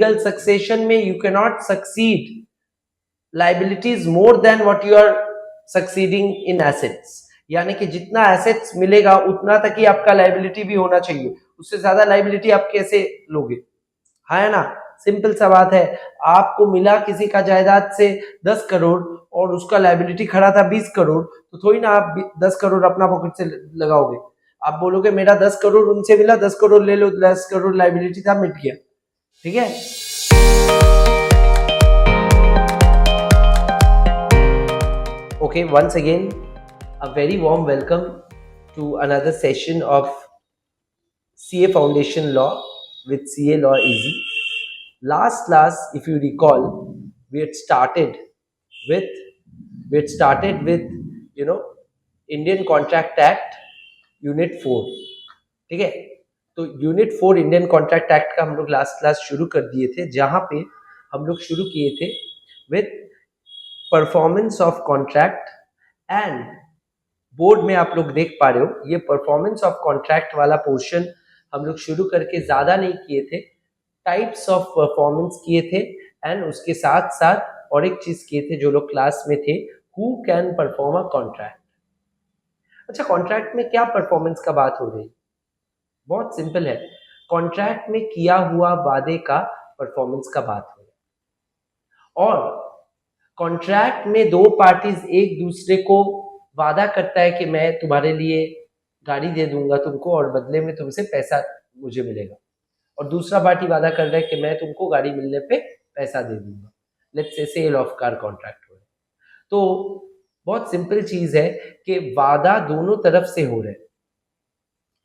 Legal succession में you can not succeed liabilities more than what you are succeeding in assets, यानी कि जितना assets मिलेगा उतना तक ही आपका लाइबिलिटी भी होना चाहिए, उससे ज्यादा लाइबिलिटी आप कैसे लोगे? है ना, सिंपल सा बात है। आपको मिला किसी का जायदाद से 10 करोड़ और उसका लाइबिलिटी खड़ा था 20 करोड़, तो थोड़ी ना आप 10 करोड़ अपना पॉकेट से लगाओगे। आप बोलोगे मेरा 10 करोड़ उनसे मिला, 10 करोड़ ले लो, 10 करोड़ लाइबिलिटी था, मिट गया। ठीक है। Okay, once again, a very warm welcome to another session of CA Foundation Law with CA Law Easy. Last class, if you recall, we had started with Indian Contract Act Unit 4. ठीक है, तो unit 4 Indian contract act का हम लोग last class शुरू कर दिए थे, जहां पे हम लोग शुरू किए थे with performance of contract and board में आप लोग देख पा रहे हो ये परफॉर्मेंस ऑफ कॉन्ट्रैक्ट वाला पोर्शन हम लोग शुरू करके ज्यादा नहीं किए थे, टाइप्स ऑफ परफॉर्मेंस किए थे एंड उसके साथ साथ और एक चीज किए थे जो लोग क्लास में थे, who can perform a contract. अच्छा, कॉन्ट्रैक्ट में क्या परफॉर्मेंस का बात हो रही? बहुत सिंपल है, कॉन्ट्रैक्ट में किया हुआ वादे का परफॉर्मेंस का बात हो रही है। और कॉन्ट्रैक्ट में दो पार्टीज एक दूसरे को वादा करता है कि मैं तुम्हारे लिए गाड़ी दे दूंगा तुमको और बदले में तुमसे पैसा मुझे मिलेगा, और दूसरा पार्टी वादा कर रहा है कि मैं तुमको गाड़ी मिलने पे पैसा दे दूंगा। Let's say cell of car contract हो रहा है। तो बहुत सिंपल चीज है कि वादा दोनों तरफ से हो रहा है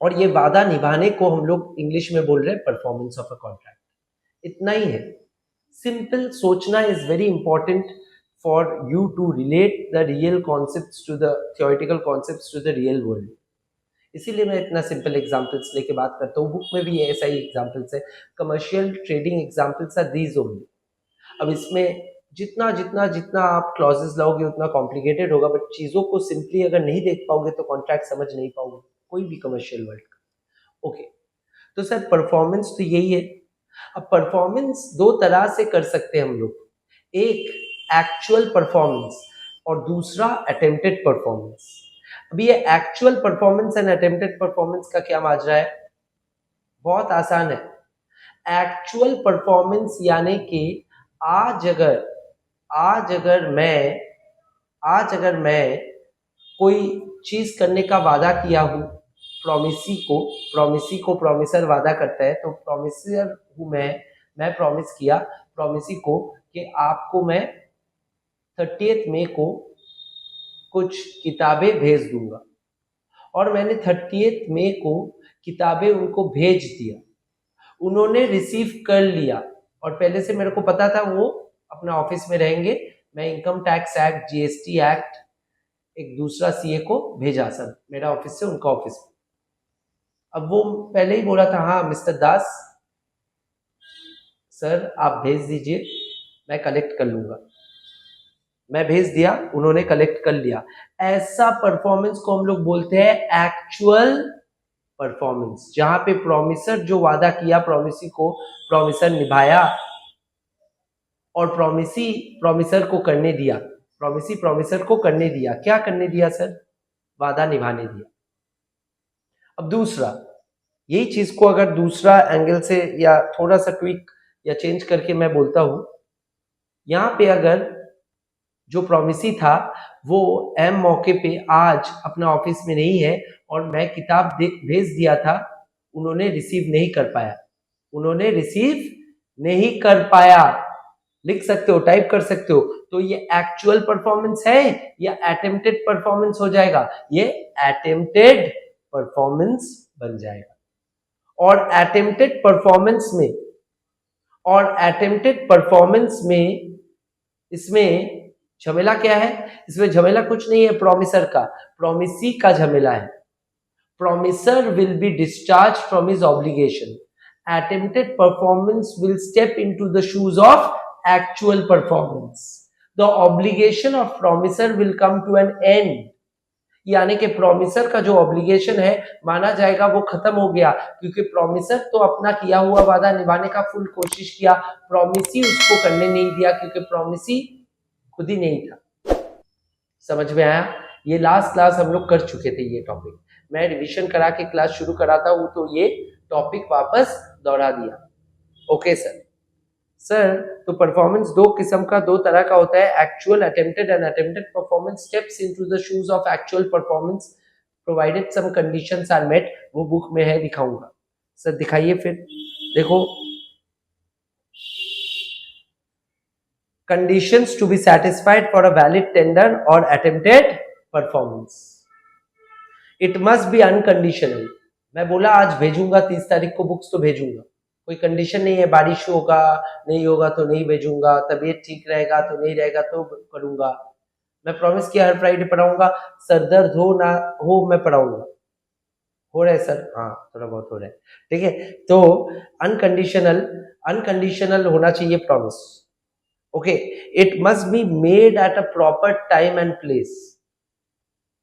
और ये वादा निभाने को हम लोग इंग्लिश में बोल रहे हैं परफॉर्मेंस ऑफ अ कॉन्ट्रैक्ट। इतना ही है, सिंपल सोचना is very important for you to relate the real concepts to the theoretical concepts to the real world. इसीलिए मैं इतना सिंपल एग्जांपल्स लेके बात करता हूँ। बुक में भी ऐसा ही एग्जांपल्स है, commercial trading examples are these only. अब इसमें जितना जितना जितना आप क्लॉजेस लाओगे उतना कॉम्प्लिकेटेड होगा, बट चीज़ों को सिंपली अगर नहीं देख पाओगे तो कॉन्ट्रैक्ट समझ नहीं पाओगे कोई भी कमर्शियल वर्ल्ड का। ओके, तो सर परफॉर्मेंस तो यही है। अब परफॉर्मेंस दो तरह से कर सकते हैं हम लोग, एक एक्चुअल परफॉर्मेंस और दूसरा अटेम्प्टेड परफॉर्मेंस। अभी ये actual performance and attempted performance का क्या माजरा है? बहुत आसान है। एक्चुअल परफॉर्मेंस यानी कि आज अगर मैं कोई चीज करने का वादा किया हूं, प्रोमिसी को प्रॉमिसर वादा करता है, तो प्रॉमिसर हूं मैं प्रॉमिस किया प्रोमिसी को कि आपको मैं 30 मई को कुछ किताबें भेज दूंगा, और मैंने 30 मई को किताबें उनको भेज दिया, उन्होंने रिसीव कर लिया, और पहले से मेरे को पता था वो अपना ऑफिस में रहेंगे। मैं income tax act, GST act एक दूसरा सीए को भेजा सर, मेरा ऑफिस से उनका ऑफिस। अब वो पहले ही बोला था, हाँ मिस्टर दास सर आप भेज दीजिए, मैं कलेक्ट कर लूंगा। मैं भेज दिया, उन्होंने कलेक्ट कर लिया। ऐसा परफॉर्मेंस को हम लोग बोलते हैं एक्चुअल परफॉर्मेंस, जहां पे प्रॉमिसर जो वादा किया प्रॉमिसी को प्रॉमिसर निभाया, और प्रॉमिसी प्रॉमिसर को करने दिया, प्रॉमिसी प्रॉमिसर को करने दिया। क्या करने दिया सर? वादा निभाने दिया। अब दूसरा, यही चीज को अगर दूसरा एंगल से या थोड़ा सा ट्विक या चेंज करके मैं बोलता हूं, यहां पे अगर जो प्रॉमिसी था वो एम मौके पे आज अपना ऑफिस में नहीं है और मैं किताब भेज दिया था, उन्होंने रिसीव नहीं कर पाया, लिख सकते हो, टाइप कर सकते हो, तो ये एक्चुअल परफॉर्मेंस है या अटेम्प्टेड परफॉर्मेंस हो जाएगा? ये अटेम्प्टेड परफॉर्मेंस बन जाएगा। और अटेम्प्टेड परफॉर्मेंस में इसमें झमेला क्या है? इसमें झमेला कुछ नहीं है प्रॉमिसर का, प्रॉमिसी का झमेला है। Promiser will be discharge from his obligation, attempted performance will step into the shoes of actual performance, the obligation of promisor will come to an end। यानी कि प्रोमिसर का जो ऑब्लिगेशन है माना जाएगा वो खत्म हो गया, क्योंकि प्रोमिसर तो अपना किया हुआ वादा निभाने का फुल कोशिश किया, प्रोमिसी उसको करने नहीं दिया क्योंकि प्रोमिसी खुद ही नहीं था। समझ में आया? ये लास्ट क्लास हम लोग कर चुके थे ये टॉपिक, मैं रिवीजन करा के क्लास शुरू कराता हूँ तो ये टॉपिक वापस दोहरा दिया। Okay sir. सर तो परफॉर्मेंस दो किस्म का, दो तरह का होता है, actual attempted and attempted performance steps into the shoes of actual performance provided some conditions are met. वो बुक में है, दिखाऊंगा। सर दिखाइए फिर, देखो conditions to be satisfied for a valid tender or attempted performance. It must be unconditional. मैं बोला आज भेजूंगा 30 तारीख को बुक्स तो भेजूंगा, कोई कंडीशन नहीं है, बारिश होगा नहीं होगा तो नहीं भेजूंगा, तबीयत ठीक रहेगा तो नहीं रहेगा तो करूंगा। मैं प्रॉमिस किया हर फ्राइडे पढ़ाऊंगा, सर दर्द हो ना हो मैं पढ़ाऊंगा। हो रहा है सर? हाँ थोड़ा बहुत हो रहा है, ठीक है। तो अनकंडीशनल होना चाहिए promise. Okay, it must be made at a proper time and place.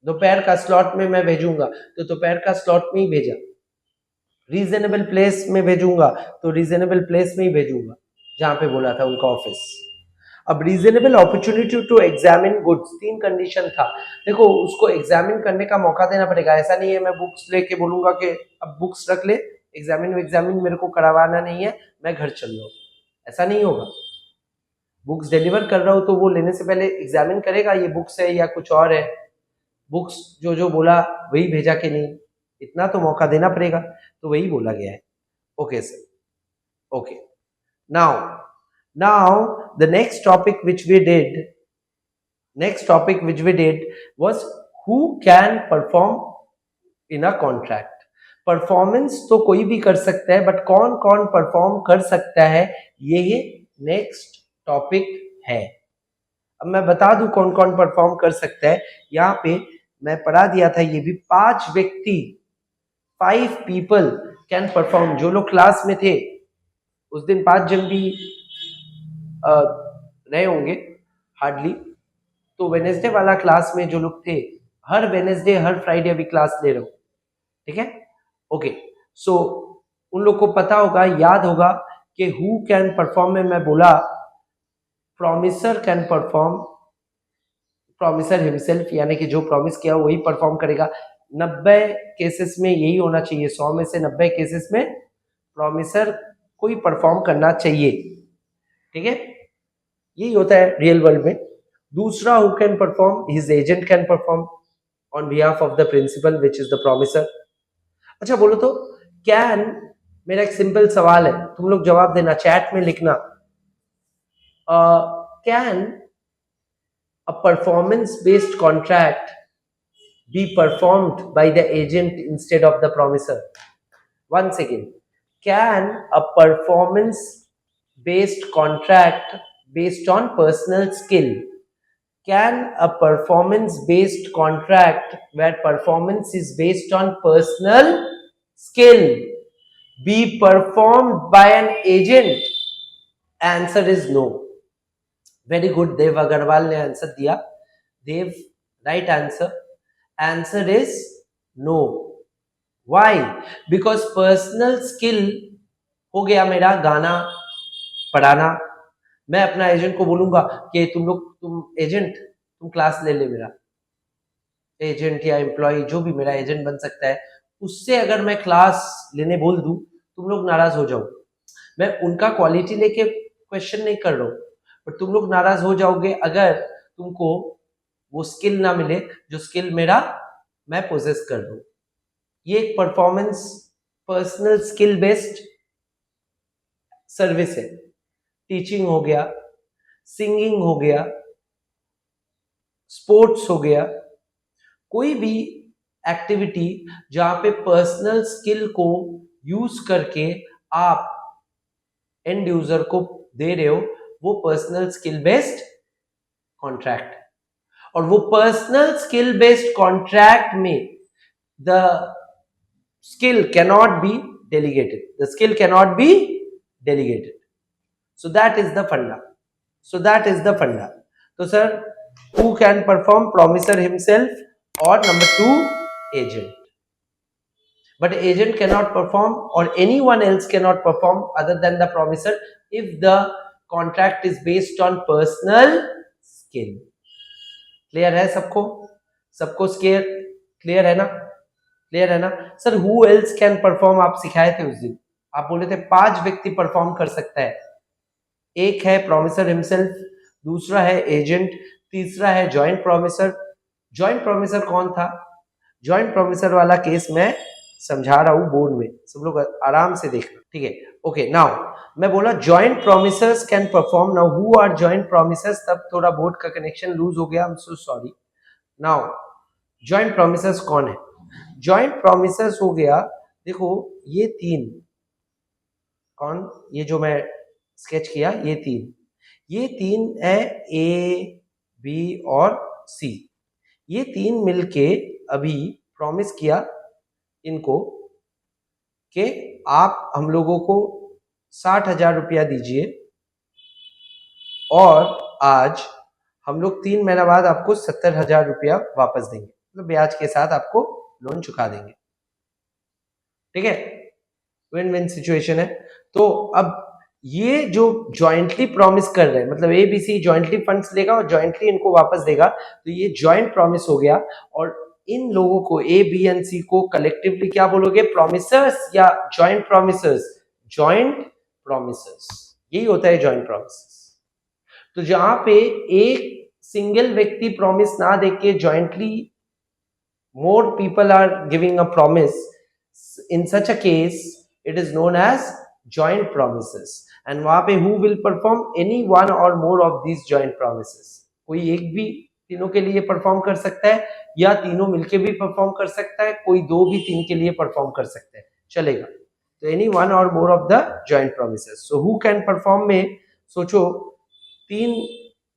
दोपहर का स्लॉट में मैं भेजूंगा तो दोपहर का स्लॉट में ही भेजा, रीजनेबल प्लेस में भेजूंगा तो रीजनेबल प्लेस में ही भेजूंगा जहां पे बोला था उनका ऑफिस। अब reasonable opportunity to examine goods, 3 condition था। देखो उसको एग्जामिन करने का मौका देना पड़ेगा, ऐसा नहीं है मैं बुक्स लेके बोलूंगा कि अब बुक्स रख ले, एग्जामिन मेरे को करवाना नहीं है, मैं घर चल रहा हूँ, ऐसा नहीं होगा। बुक्स डिलीवर कर रहा हूँ तो वो लेने से पहले एग्जामिन करेगा ये बुक्स है या कुछ और है, बुक्स जो जो बोला वही भेजा कि नहीं, इतना तो मौका देना पड़ेगा, तो वही बोला गया है। Okay sir, okay. now the next topic which we did was who can perform in a contract। Performance तो कोई भी कर सकता है, बट कौन कौन परफॉर्म कर सकता है ये नेक्स्ट टॉपिक है। अब मैं बता दूं कौन कौन परफॉर्म कर सकता है। यहाँ पे मैं पढ़ा दिया था, ये भी 5 व्यक्ति, 5 पीपल कैन परफॉर्म। जो लोग क्लास में थे उस दिन 5 जन भी रहे होंगे हार्डली, तो वेनेसडे वाला क्लास में जो लोग थे, हर वेनेसडे हर फ्राइडे अभी क्लास ले रहा हूं, ठीक है। ओके, सो उन लोग को पता होगा, याद होगा कि हु कैन परफॉर्म में मैं बोला promiser can perform, promisor himself, यानी कि जो प्रॉमिस किया वही परफॉर्म करेगा। 90 केसेस में यही होना चाहिए, 100 में से 90 केसेस में प्रॉमिसर को ही परफॉर्म करना चाहिए, ठीक है। यही होता है रियल वर्ल्ड में। दूसरा who can perform, his agent can perform on behalf of the principal which is the promiser. अच्छा बोलो तो कैन, मेरा एक सिंपल सवाल है, तुम लोग जवाब देना, चैट में लिखना। Can a performance based contract be performed by the agent instead of the promiser? Once again, can a performance based contract based on personal skill, can a performance based contract where performance is based on personal skill be performed by an agent? Answer is no. Very good, Dev Agrawal ने answer दिया। Dev, right answer, answer is no. Why? Because personal skill हो गया मेरा गाना पढ़ाना। मैं अपना agent को बोलूंगा कि तुम एजेंट, तुम क्लास ले ले, मेरा एजेंट या एम्प्लॉय जो भी मेरा एजेंट बन सकता है, उससे अगर मैं क्लास लेने बोल दूं तुम लोग नाराज हो जाओ। मैं उनका क्वालिटी लेके क्वेश्चन नहीं कर रहा हूं, पर तुम लोग नाराज हो जाओगे अगर तुमको वो स्किल ना मिले जो स्किल मेरा मैं पोजेस कर दूं। ये एक performance personal skill based service है। टीचिंग हो गया, सिंगिंग हो गया, स्पोर्ट्स हो गया, कोई भी एक्टिविटी जहां पे पर्सनल स्किल को यूज करके आप एंड यूजर को दे रहे हो, वो पर्सनल स्किल बेस्ड कॉन्ट्रैक्ट है। और वो पर्सनल स्किल बेस्ड कॉन्ट्रैक्ट में the skill cannot be delegated, the skill cannot be delegated. So that is the funda. तो sir, who can perform? Promisor himself और number 2 agent. But agent cannot perform or anyone else cannot perform other than the promisor if the contract is based on personal skill. Clear है सबको? सबको clear है ना? Clear है ना sir? Who else can perform आप सिखाए थे उस दिन, आप बोले थे 5 व्यक्ति परफॉर्म कर सकता है. एक है प्रॉमिसर हिमसेल्फ, दूसरा है एजेंट, तीसरा है जॉइंट प्रॉमिसर. जॉइंट प्रॉमिसर कौन था? जॉइंट प्रॉमिसर वाला केस मैं समझा रहा हूं बोर्ड में, सब लोग आराम से देखना, ठीक है? ओके, नाउ मैं बोला joint promisors can perform. Now who are joint promisors? तब थोड़ा बोर्ड का कनेक्शन लूज हो गया, I am so sorry. Now joint promisors कौन है? जॉइंट प्रॉमिसर्स हो गया, देखो ये 3 कौन, ये जो मैं स्केच किया ये 3 है, ए बी और सी. ये 3 मिलके अभी प्रॉमिस किया इनको कि आप हम लोगों को 60,000 रुपया दीजिए और आज हम लोग 3 महीना बाद आपको 70,000 रुपया वापस देंगे, मतलब ब्याज के साथ आपको लोन चुका देंगे. ठीक है? विन विन सिचुएशन है. तो अब ये जो जॉइंटली प्रॉमिस कर रहे हैं, मतलब A B C jointly funds लेगा और जॉइंटली इनको वापस देगा, तो ये जॉइंट प्रॉमिस हो गया. और इन लोगों को ए बी एंड सी को कलेक्टिवली क्या बोलोगे? प्रॉमिसर्स या जॉइंट प्रॉमिसर्स? जॉइंट प्रॉमिसर्स, यही होता है जॉइंट प्रॉमिसर्स. तो जहां पे एक सिंगल व्यक्ति प्रॉमिस ना देके jointly more people are giving a promise, in such a case it is known as joint promises. And वहां पे who will perform? any one or more of these joint promises. कोई एक भी तीनों के लिए परफॉर्म कर सकता है या तीनों मिलके भी परफॉर्म कर सकता है, कोई 2 भी 3 के लिए परफॉर्म कर सकते हैं, चलेगा. तो any one or more of the joint promises. So who can perform में सोचो 3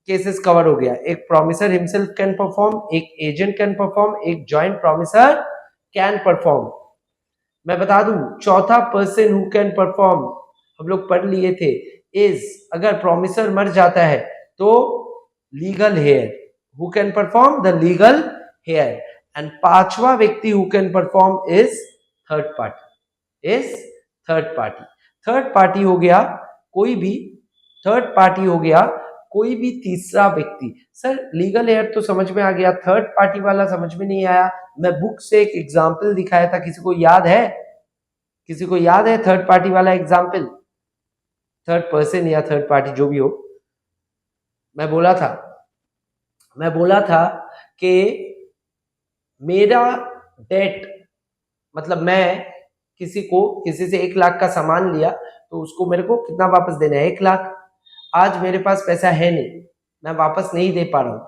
केसेस कवर हो गया. एक प्रॉमिसर हिमसेल्फ कैन परफॉर्म, एक एजेंट कैन परफॉर्म, एक जॉइंट प्रॉमिसर कैन परफॉर्म. मैं बता दूं चौथा पर्सन हु कैन परफॉर्म हम लोग पढ़ लिए थे इज, अगर प्रॉमिसर मर जाता है तो legal heir. Who can perform? The legal heir. And 5वां व्यक्ति who can perform is third party. Third party हो गया कोई भी, थर्ड पार्टी हो गया कोई भी तीसरा व्यक्ति. सर लीगल हेयर तो समझ में आ गया, थर्ड पार्टी वाला समझ में नहीं आया. मैं बुक से एक एग्जांपल दिखाया था, किसी को याद है? किसी को याद है थर्ड पार्टी वाला एग्जांपल? थर्ड पर्सन या थर्ड पार्टी जो भी हो. मैं बोला था कि मेरा डेट, मतलब मैं किसी से 1 लाख का सामान लिया तो उसको मेरे को कितना वापस देना है? 1 लाख. आज मेरे पास पैसा है नहीं, मैं वापस नहीं दे पा रहा हूं,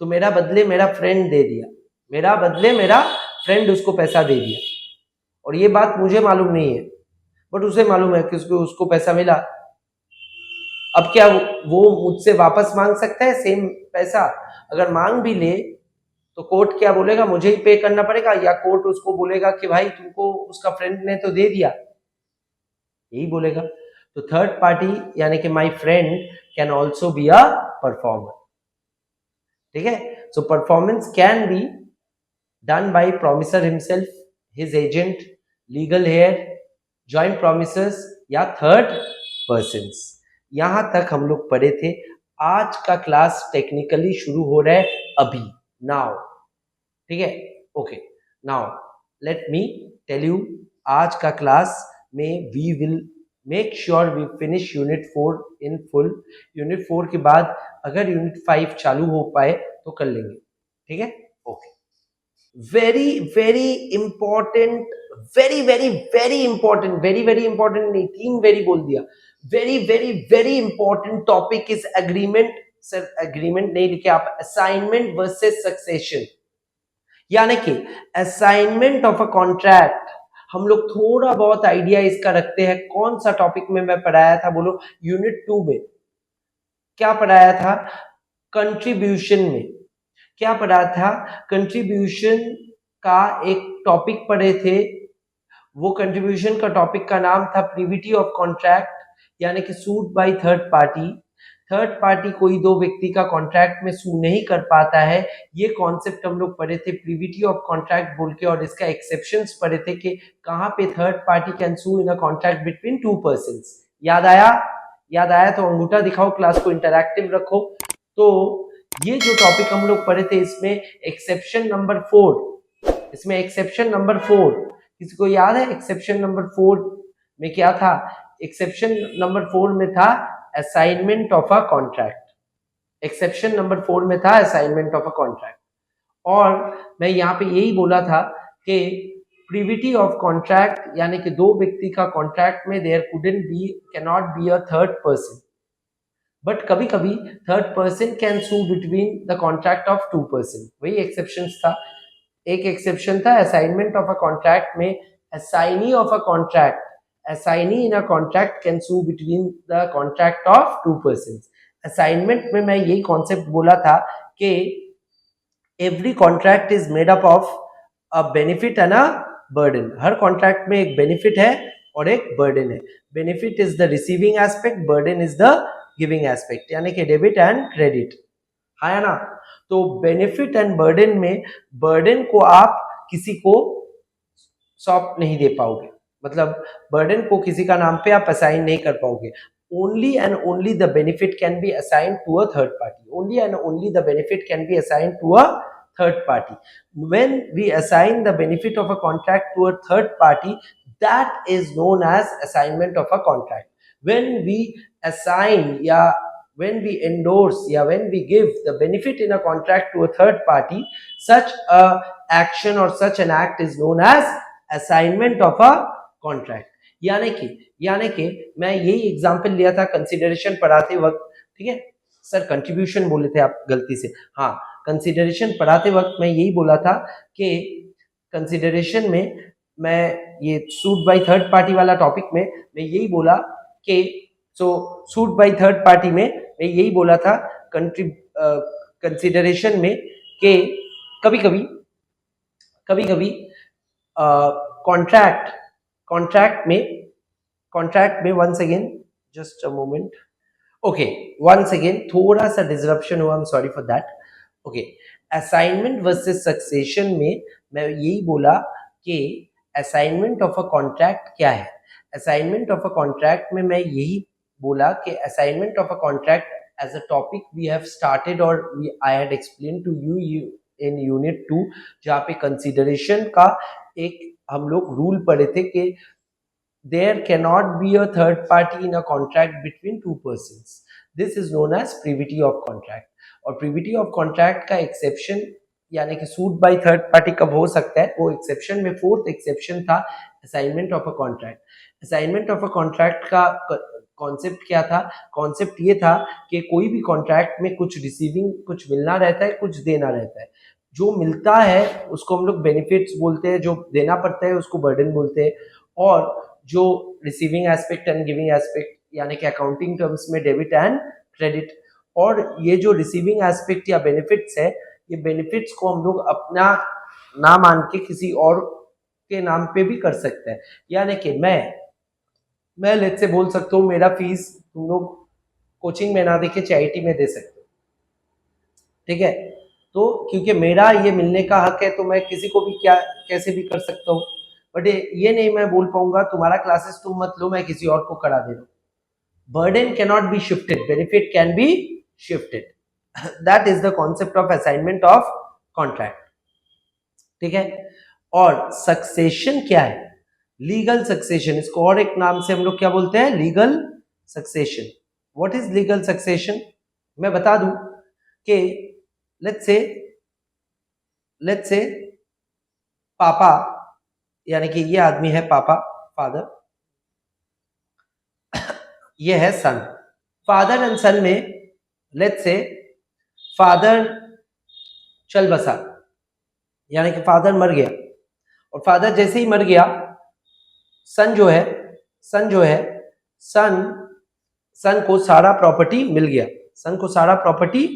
तो मेरा बदले मेरा फ्रेंड दे दिया, मेरा फ्रेंड उसको पैसा दे दिया. और ये बात मुझे मालूम नहीं है बट उसे मालूम है कि उसको पैसा मिला. अब क्या वो मुझसे वापस मांग सकता है सेम पैसा? अगर मांग भी ले तो कोर्ट क्या बोलेगा? मुझे ही पे करना पड़ेगा, या कोर्ट उसको बोलेगा कि भाई तुमको उसका फ्रेंड ने तो दे दिया, यही बोलेगा. तो थर्ड पार्टी यानी कि my friend can also be a performer. ठीक है? So performance can be done by promisor himself, his agent, legal heir, joint promisors या थर्ड पर्सन्स. यहां तक हम लोग पढ़े थे. आज का क्लास टेक्निकली शुरू हो रहा है अभी, नाउ. ठीक है? Okay, now let me tell you, आज का क्लास में we will make sure we finish unit 4 in full. Unit 4 के बाद अगर यूनिट 5 चालू हो पाए तो कर लेंगे. ठीक है? Okay. Very very important, very very very important, very very important नहीं, 3 वेरी बोल दिया. Very very very important topic is agreement. Sir agreement नहीं लिखे आप, असाइनमेंट वर्सेस सक्सेशन. यानी कि असाइनमेंट ऑफ अ कॉन्ट्रैक्ट हम लोग थोड़ा बहुत आइडिया इसका रखते हैं. कौन सा टॉपिक में मैं पढ़ाया था बोलो? यूनिट 2 में क्या पढ़ाया था? कंट्रीब्यूशन में क्या पढ़ा था? कंट्रीब्यूशन का एक टॉपिक पढ़े थे. वो कंट्रीब्यूशन का टॉपिक का नाम था प्रीविटी ऑफ कॉन्ट्रैक्ट, यानी कि suit by third party. Third party कोई दो व्यक्ति का कॉन्ट्रैक्ट में सू नहीं कर पाता है, ये कॉन्सेप्ट हम लोग पढ़े थे प्रीविटी ऑफ कॉन्ट्रैक्ट बोल के, और इसका एक्सेप्शंस पढ़े थे कि कहाँ पे third party can sue in a contract between two persons. याद आया? याद आया तो अंगूठा दिखाओ, क्लास को इंटरैक्टिव रखो। तो ये जो टॉपिक हम लोग पढ़े थे इसमें एक्सेप्शन नंबर 4, इसमें एक्सेप्शन नंबर 4 किसी को याद है? एक्सेप्शन नंबर 4 में क्या था? एक्सेप्शन नंबर 4 में था assignment of a contract. Exception number 4 में था असाइनमेंट ऑफ अ कॉन्ट्रैक्ट, और मैं यहाँ पे यही बोला था कि प्रीविटी ऑफ कॉन्ट्रैक्ट यानी कि दो व्यक्ति का कॉन्ट्रैक्ट में there cannot be a third person, but कभी कभी third person can sue between the contract of two person. वही एक्सेप्शन था। एक एक्सेप्शन था असाइनमेंट ऑफ अ कॉन्ट्रैक्ट में assignee of a contract, assignee in a contract can sue between the contract of two person. Assignment में मैं यही concept बोला था कि every contract is made up of a benefit and a burden. Her contract में एक benefit है और एक बर्डन है। Benefit is the receiving aspect, burden is the giving aspect, यानी कि डेबिट एंड क्रेडिट, है ना। तो बेनिफिट एंड बर्डन में बर्डन को आप किसी को सौंप नहीं दे पाओगे, मतलब बर्डन को किसी का नाम पे आप असाइन नहीं कर पाओगे। only and only the benefit can be assigned to a third party. Only and only the benefit can be assigned to a third party. When we assign the benefit of a contract to a third party, that is known as assignment of a contract. When we assign, when we endorse, when we give the benefit in a contract to a third party, such a action or such an act is known as assignment of a contract. यानी कि मैं यही example लिया था consideration पढ़ाते वक्त, ठीक है सर, कंट्रीब्यूशन बोले थे आप गलती से, हाँ कंसीडरेशन पढ़ाते वक्त मैं यही बोला था कि कंसीडरेशन में मैं ये सूट बाय थर्ड पार्टी वाला टॉपिक में मैं यही बोला कि सूट बाय थर्ड पार्टी में मैं यही बोला था कंसीडरेशन में कि कभी कभी कॉन्ट्रैक्ट में once again just a moment, okay once again थोड़ा सा डिसरप्शन हुआ, I am sorry for that. Okay, assignment versus succession में मैं यही बोला कि असाइनमेंट ऑफ अ कॉन्ट्रैक्ट क्या है। असाइनमेंट ऑफ अ कॉन्ट्रैक्ट में मैं यही बोला कि assignment of a contract as a topic we have started और I had explain to you in unit 2, जहाँ पे कंसीडरेशन का एक हम लोग रूल पढ़े थे कि there cannot be a third party in a contract between two persons. This is known as privity of contract. और privity of contract का exception यानी कि सूट बाय थर्ड पार्टी कब हो सकता है, वो एक्सेप्शन में फोर्थ एक्सेप्शन था assignment of a contract. Assignment of a contract का कॉन्सेप्ट क्या था? कॉन्सेप्ट ये था कि कोई भी कॉन्ट्रैक्ट में कुछ रिसीविंग, कुछ मिलना रहता है, कुछ देना रहता है। जो मिलता है उसको हम लोग बेनिफिट्स बोलते हैं, जो देना पड़ता है उसको बर्डन बोलते हैं, और जो receiving aspect and giving aspect यानी कि अकाउंटिंग टर्म्स में डेबिट एंड क्रेडिट। और ये जो रिसीविंग एस्पेक्ट या बेनिफिट्स है, ये बेनिफिट्स को हम लोग अपना ना मान के किसी और के नाम पे भी कर सकते हैं। यानी कि मैं लेट से बोल सकता हूँ मेरा फीस तुम लोग कोचिंग में ना देके चैरिटी में दे सकते हो, ठीक है। तो क्योंकि मेरा ये मिलने का हक है तो मैं किसी को भी कैसे भी कर सकता हूँ, बट ये नहीं मैं बोल पाऊंगा तुम्हारा क्लासेस तुम मत लो, मैं किसी और को करा दे रहा हूँ। Burden can not be shifted, benefit can be shifted. That is the concept of assignment of contract, ठीक है। और सक्सेशन क्या है? लीगल सक्सेशन, इसको और एक नाम से हम लोग क्या बोलते हैं? Legal succession. What is legal succession? मैं बता दूं कि लेट्स से पापा यानी कि ये आदमी है पापा, फादर, ये है सन। फादर एंड सन में लेट्स से फादर चल बसा, यानी कि फादर मर गया, और फादर जैसे ही मर गया सन को सारा प्रॉपर्टी मिल गया, सन को सारा प्रॉपर्टी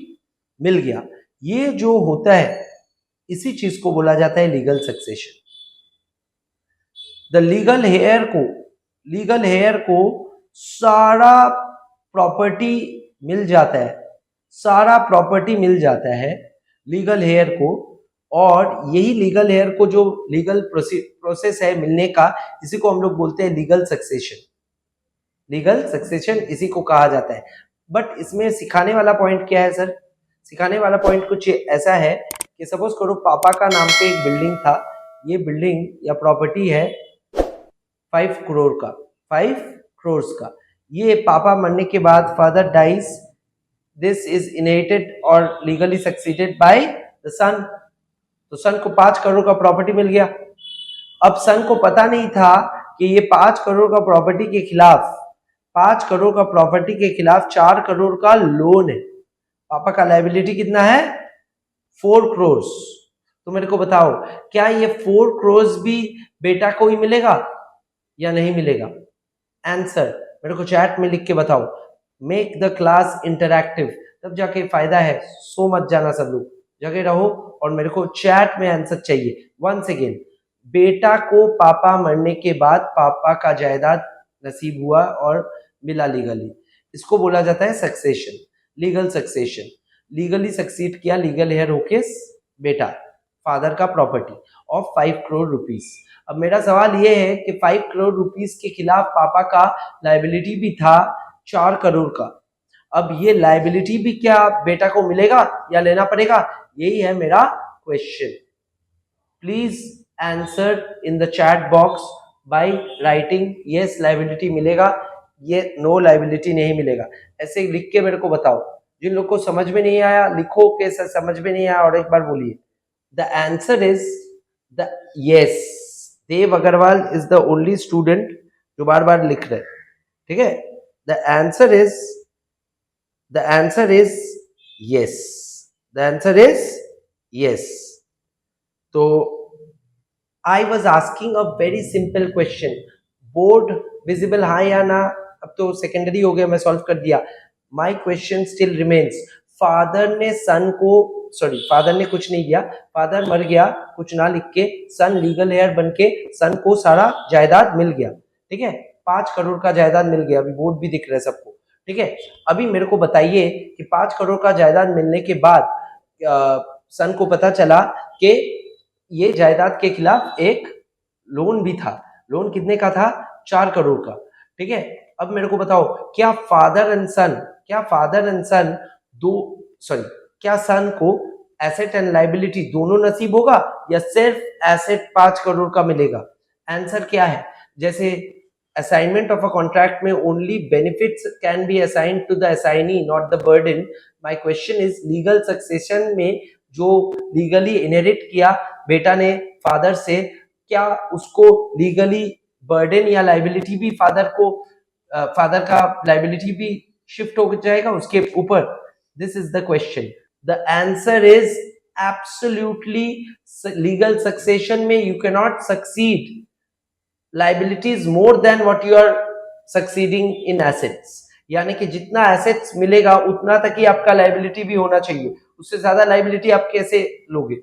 मिल गया। ये जो होता है इसी चीज को बोला जाता है legal succession. The legal heir को सारा प्रॉपर्टी मिल जाता है, सारा प्रॉपर्टी मिल जाता है लीगल हेयर को, और यही लीगल हेयर को जो लीगल प्रोसेस है मिलने का, इसी को हम लोग बोलते हैं लीगल सक्सेशन। लीगल सक्सेशन इसी को कहा जाता है। बट इसमें सिखाने वाला पॉइंट क्या है सर? सिखाने वाला पॉइंट कुछ ऐसा है कि सपोज करो पापा का नाम पे एक बिल्डिंग था, ये बिल्डिंग या प्रॉपर्टी है 5 करोड़ का, 5 करोड़ का। ये पापा मरने के बाद father dies, this is inherited और legally succeeded by the son. तो सन को 5 करोड़ का प्रॉपर्टी मिल गया। अब सन को पता नहीं था कि ये 5 करोड़ का प्रॉपर्टी के खिलाफ, 5 करोड़ का प्रॉपर्टी के खिलाफ 4 करोड़ का लोन है। पापा का लायबिलिटी कितना है? 4 करोड़। तो मेरे को बताओ, क्या ये 4 करोड़ भी बेटा को ही मिलेगा या नहीं मिलेगा? आंसर मेरे को चैट में लिख के बताओ। मेक द क्लास इंटरैक्टिव, तब जाके फायदा है। सो मत जाना सब लोग, जगह रहो और मेरे को चैट में आंसर चाहिए। वंस अगेन, बेटा को पापा मरने के बाद पापा का जायदाद नसीब हुआ और मिला लीगली, इसको बोला जाता है succession, legal succession. Legally succeed किया लीगल हेयर होके बेटा, फादर का प्रॉपर्टी ऑफ 5 करोड़ रुपीस। अब मेरा सवाल ये है कि 5 करोड़ रुपीस के खिलाफ पापा का लायबिलिटी भी था 4 करोड़ का। अब ये लायबिलिटी भी क्या बेटा को मिलेगा या लेना पड़ेगा? यही है मेरा question. Please answer in the chat box by writing yes liability मिलेगा, ये नो लायबिलिटी नहीं मिलेगा। ऐसे लिख के मेरे को बताओ। जिन लोग को समझ में नहीं आया लिखो कैसे समझ में नहीं आया और एक बार बोलिए। The answer is the yes. Dev Agarwal is the only student जो बार बार लिख रहे, ठीक है। The answer is yes, the answer is yes. तो I was asking a very simple question, board visible हाँ या ना? अब तो सेकेंडरी हो गया, मैं सॉल्व कर दिया। My question still remains, father ने सन को, सॉरी फादर ने कुछ नहीं किया, फादर मर गया कुछ ना लिख के, सन लीगल हेयर बन के सन को सारा जायदाद मिल गया, ठीक है। 5 करोड़ का जायदाद मिल गया, अभी बोर्ड भी दिख रहा है सबको, ठीक है। अभी मेरे को बताइए कि 5 करोड़ का जायदाद मिलने के बाद सन को पता चला कि ये जायदाद के खिलाफ एक लोन भी था। लोन कितने का था? 4 करोड़ का, ठीक है। अब मेरे को बताओ, क्या फादर एंड सन क्या सन को एसेट एंड लायबिलिटी दोनों नसीब होगा या सिर्फ एसेट 5 करोड़ का मिलेगा? आंसर क्या है? जैसे असाइनमेंट ऑफ अ कॉन्ट्रैक्ट में only benefits can be assigned to the assignee not the burden. My question is legal succession में जो लीगली इनहेरिट किया बेटा ने फादर से, क्या उसको लीगली बर्डन या लायबिलिटी भी फादर का लायबिलिटी भी शिफ्ट हो जाएगा उसके ऊपर? This is the question. The answer is absolutely legal succession में you can not succeed liabilities more than what you are succeeding in assets. यानी कि जितना एसेट्स मिलेगा उतना तक ही आपका लायबिलिटी भी होना चाहिए, उससे ज्यादा लायबिलिटी आप कैसे लोगे?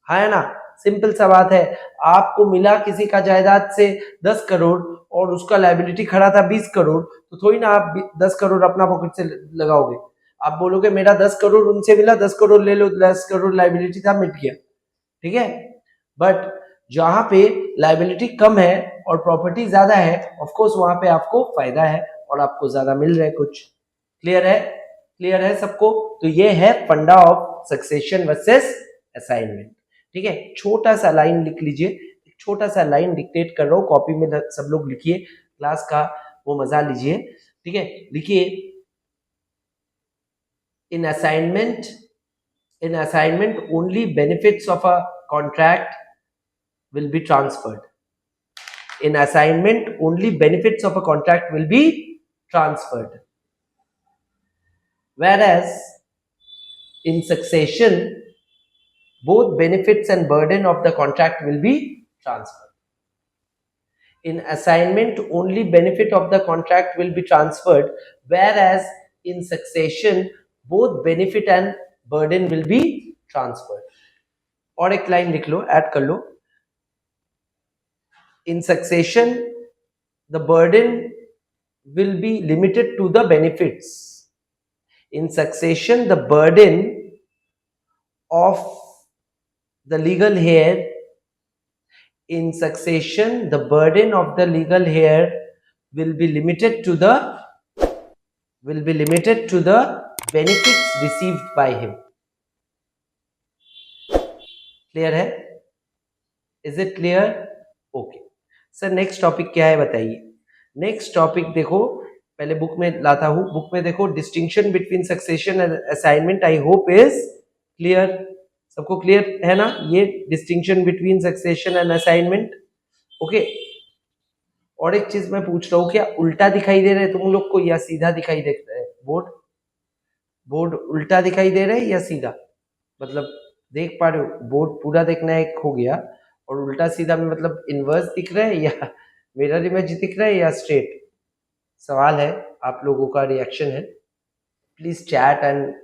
है ना, सिंपल सा बात है। आपको मिला किसी का जायदाद से 10 करोड़ और उसका लायबिलिटी खड़ा था 20 करोड़, तो थोड़ी ना आप 10 करोड़ अपना पॉकेट से लगाओगे। आप बोलोगे मेरा 10 करोड़ उनसे मिला, 10 करोड़ ले लो, 10 करोड़ लायबिलिटी था, मिट गया, ठीक है। बट जहां पे लायबिलिटी कम है और प्रॉपर्टी ज्यादा है, ऑफ कोर्स वहां पे आपको फायदा है और आपको ज्यादा मिल रहा है कुछ। क्लियर है? क्लियर है सबको? तो ये है फंडा ऑफ सक्सेशन वर्सेस असाइनमेंट, ठीक है। छोटा सा लाइन लिख लीजिए, छोटा सा लाइन डिक्टेट कर रहा हूं, कॉपी में सब लोग लिखिए, क्लास का वो मजा लीजिए, ठीक है। लिखिए, in assignment only benefits of a contract will be transferred. In assignment, only benefits of a contract will be transferred. Whereas in succession, both benefits and burden of the contract will be transferred. In assignment, only benefit of the contract will be transferred, whereas in succession, both benefit and burden will be transferred. और एक line लिख लो, add कर लो। In succession, the burden will be limited to the benefits. In succession, the burden of the legal heir in succession, the burden of the legal heir will be limited to the benefits received by him. Clear है? Is it clear? Okay. Sir next topic क्या है बताइए. Next topic देखो, पहले book में लाता हूं. Book में देखो, distinction between succession and assignment. I hope is clear. सबको क्लियर है ना ये distinction between succession and assignment? Okay. और एक चीज मैं पूछ रहा हूँ, क्या उल्टा दिखाई दे रहा है तुम लोग को या सीधा दिखाई दे रहा है? बोर्ड उल्टा दिखाई दे रहा है या सीधा? मतलब देख पा रहे हो? बोर्ड पूरा देखना एक हो गया, और उल्टा सीधा में मतलब इनवर्स दिख रहा है या मिरर इमेज दिख रहा है या स्ट्रेट? सवाल है, आप लोगों का रिएक्शन है. Please chat and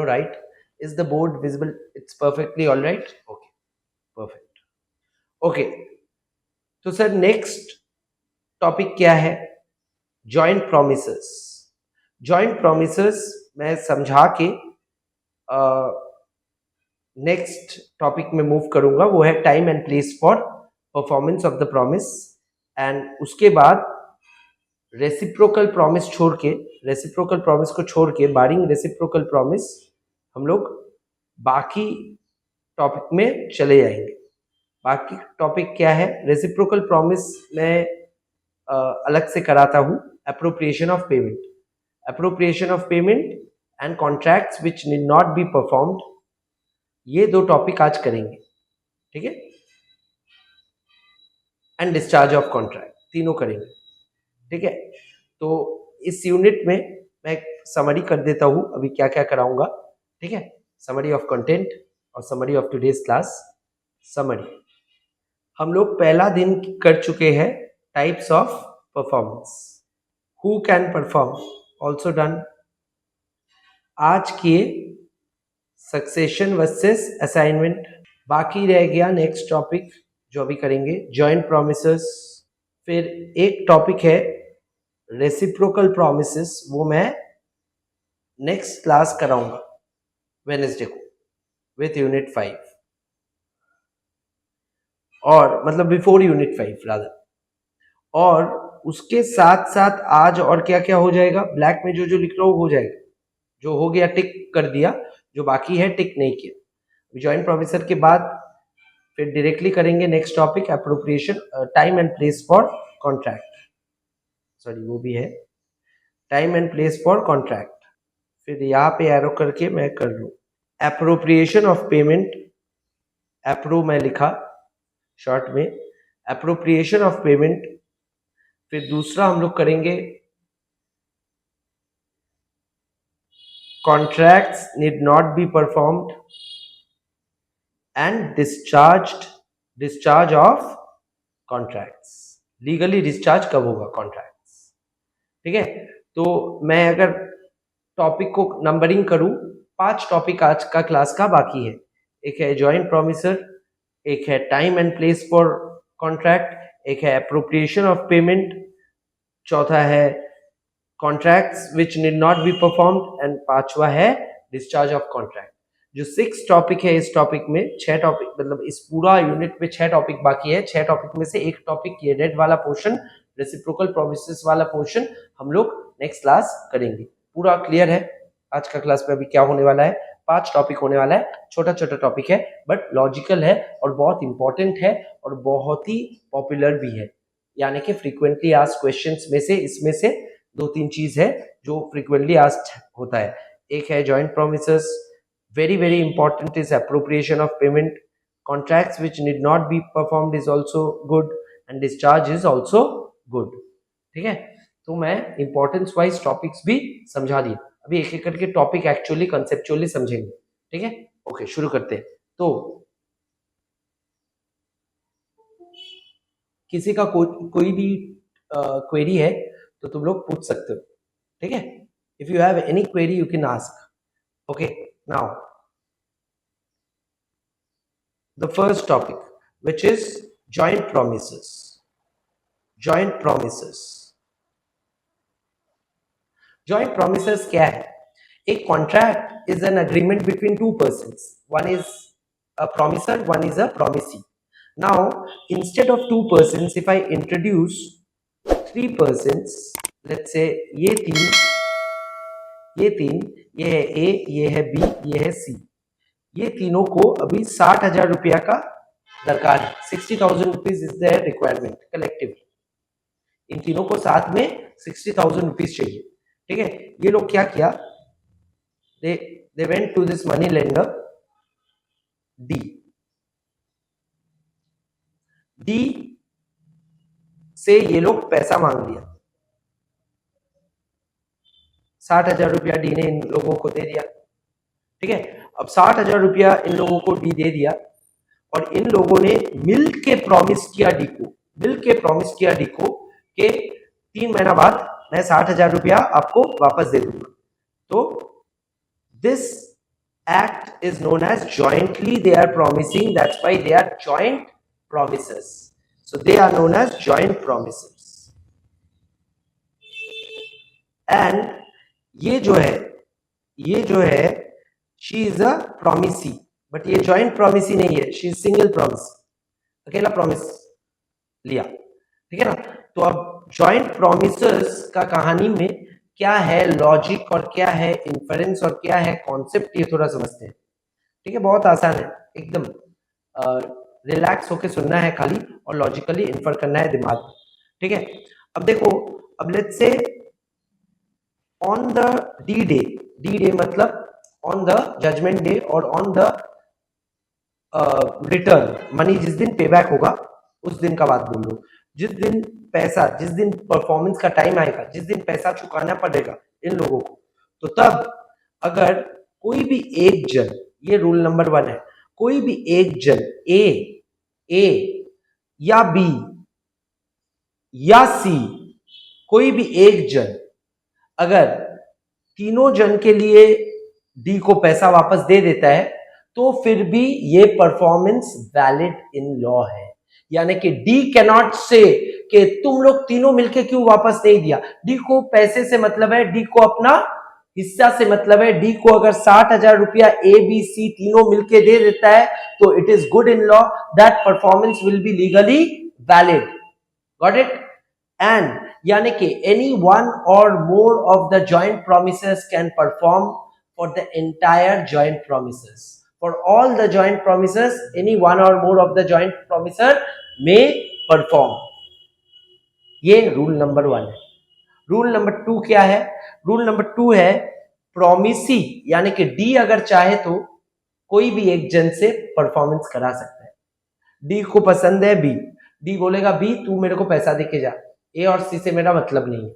right. Is the board visible? It's perfectly all right. Okay, perfect. Okay, तो सर नेक्स्ट टॉपिक क्या है? Joint promises. जॉइंट प्रोमिसेस मैं समझा के नेक्स्ट टॉपिक में मूव करूंगा. वो है time and place for performance of the promise. And उसके बाद रेसिप्रोकल प्रॉमिस छोड़ के, रेसिप्रोकल प्रॉमिस को छोड़ के, बारिंग रेसिप्रोकल प्रॉमिस, हम लोग बाकी टॉपिक में चले जाएंगे. बाकी टॉपिक क्या है? रेसिप्रोकल प्रॉमिस में अलग से कराता हूं. Appropriation of payment, appropriation of payment and contracts which need not be performed. ये दो टॉपिक आज करेंगे, ठीक है. एंड डिस्चार्ज ऑफ कॉन्ट्रैक्ट, तीनों करेंगे, ठीक है. तो इस यूनिट में मैं समरी कर देता हूं अभी क्या क्या कराऊंगा, ठीक है. समरी ऑफ कंटेंट और summary of today's class. Summary हम लोग पहला दिन कर चुके हैं. Types of performance, who can perform, also done. आज किए सक्सेशन वर्सेस असाइनमेंट. बाकी रह गया नेक्स्ट टॉपिक जो अभी करेंगे, जॉइंट प्रोमिसेस. फिर एक टॉपिक है रेसिप्रोकल प्रोमिसेस, वो मैं नेक्स्ट क्लास कराऊंगा वेडनेसडे को विथ यूनिट 5, और मतलब बिफोर यूनिट 5 रादर. और उसके साथ साथ आज और क्या क्या हो जाएगा, ब्लैक में जो जो लिख रहा हूं हो जाएगा. जो हो गया टिक कर दिया, जो बाकी है टिक नहीं किया. जॉइंट प्रोमिसर के बाद फिर डायरेक्टली करेंगे next topic, appropriation, time and place for contract. Sorry, वो भी है time and place for contract. फिर यहाँ पे एरो करके मैं कर लूँ एप्रोप्रिएशन ऑफ पेमेंट. एप्रो मैं लिखा शॉर्ट में, एप्रोप्रिएशन ऑफ पेमेंट. फिर दूसरा हम लोग करेंगे contracts need not be performed and discharge of contracts. Legally discharge कब होगा कॉन्ट्रैक्ट्स, ठीक है. तो मैं अगर टॉपिक को नंबरिंग करूं, 5 टॉपिक आज का क्लास का बाकी है. एक है जॉइंट प्रोमिसर, एक है time and place for contract, एक है एप्रोप्रिएशन ऑफ पेमेंट, चौथा है contracts which need not be performed, and पांचवा है डिस्चार्ज ऑफ कॉन्ट्रैक्ट. जो 6 टॉपिक है इस टॉपिक में, 6 टॉपिक मतलब इस पूरा यूनिट में 6 टॉपिक बाकी है. 6 टॉपिक में से एक टॉपिक ये रेड वाला पोर्शन, रेसिप्रोकल प्रोमिसेस वाला पोर्शन, हम लोग नेक्स्ट क्लास करेंगे. पूरा क्लियर है? आज का क्लास में अभी क्या होने वाला है, 5 टॉपिक होने वाला है. छोटा छोटा टॉपिक है बट लॉजिकल है और बहुत इंपॉर्टेंट है और बहुत ही पॉपुलर भी है. यानी कि फ्रीक्वेंटली आस्क्ड क्वेश्चंस में से इसमें से 2-3 चीज है जो फ्रीक्वेंटली आस्क्ड होता है. एक है joint promises, very important is appropriation of payment, contracts which need not be performed is also good, and discharge is also good, ठीक है. तो मैं इंपॉर्टेंस वाइज टॉपिक्स भी समझा दिए. अभी एक एक करके टॉपिक एक्चुअली कंसेप्चुअली समझेंगे, ठीक है. ओके, शुरू करते हैं. तो किसी का कोई भी क्वेरी है तो तुम लोग पूछ सकते हो, ठीक है. If you have any query you can ask. Okay, now the first topic, which is joint promises. Joint promises. Joint promises क्या है? A contract is an agreement between two persons. One is a promiser, one is a promisee. Now, instead of two persons, if I introduce three persons, let's say ये तीन, ये है A, ये है B, ये है C. ये तीनों को अभी 60,000 रुपया का दरकार है. 60,000 rupees is their requirement collectively. इन तीनों को साथ में 60,000 रुपीज चाहिए. ठीक है. ये लोग क्या किया, they went to this money lender D से ये लोग पैसा मांग लिया. 60,000 रुपया डी ने इन लोगों को दे दिया. ठीक है. अब 60,000 रुपया इन लोगों को डी दे दिया और इन लोगों ने मिल के प्रॉमिस किया डी को कि 3 महीना बाद मैं 60,000 रुपया आपको वापस दे दूंगा. तो this act is known as jointly they are promising. That's why they are joint promisers. So they are known as joint promisers. And ये जो है she is a promisee, but ये joint promisee नहीं है, she is single promisee, अकेला promise लिया. ठीक है ना. तो अब joint promisers का कहानी में क्या है लॉजिक और क्या है इन्फरेंस और क्या है कॉन्सेप्ट, ये थोड़ा समझते हैं. ठीक है. बहुत आसान है, एकदम रिलैक्स होके सुनना है खाली और लॉजिकली इन्फर करना है दिमाग में. ठीक है. अब देखो, अब let's say on the D day मतलब ऑन द जजमेंट डे और ऑन द रिटर्न मनी, जिस दिन पे बैक होगा उस दिन का बात बोल लो. जिस दिन परफॉर्मेंस का टाइम आएगा, जिस दिन पैसा चुकाना पड़ेगा इन लोगों को, तो तब अगर कोई भी एक जन, ये रूल नंबर 1 है, कोई भी एक जन ए या बी या सी, कोई भी एक जन अगर तीनों जन के लिए डी को पैसा वापस दे देता है तो फिर भी ये परफॉर्मेंस वैलिड इन लॉ है. यानी कि डी कैनॉट से कि तुम लोग तीनों मिलके क्यों वापस नहीं दिया. डी को पैसे से मतलब है, डी को अपना हिस्सा से मतलब है. डी को अगर 60,000 रुपया ए बी सी तीनों मिलके दे देता है तो it is good in law. That performance will be legally valid. Got it. And यानी कि any one or more of the joint promisors can perform for the entire joint promisors. For all the joint promisers, any one or more of the joint promiser may perform. ये rule number 1 है. Rule number 2 क्या है? Rule number 2 है promisee, यानी कि D अगर चाहे तो कोई भी एक जन से परफॉर्मेंस करा सकता है. डी को पसंद है बी, डी बोलेगा बी तू मेरे को पैसा दे के जा, ए और सी से मेरा मतलब नहीं है.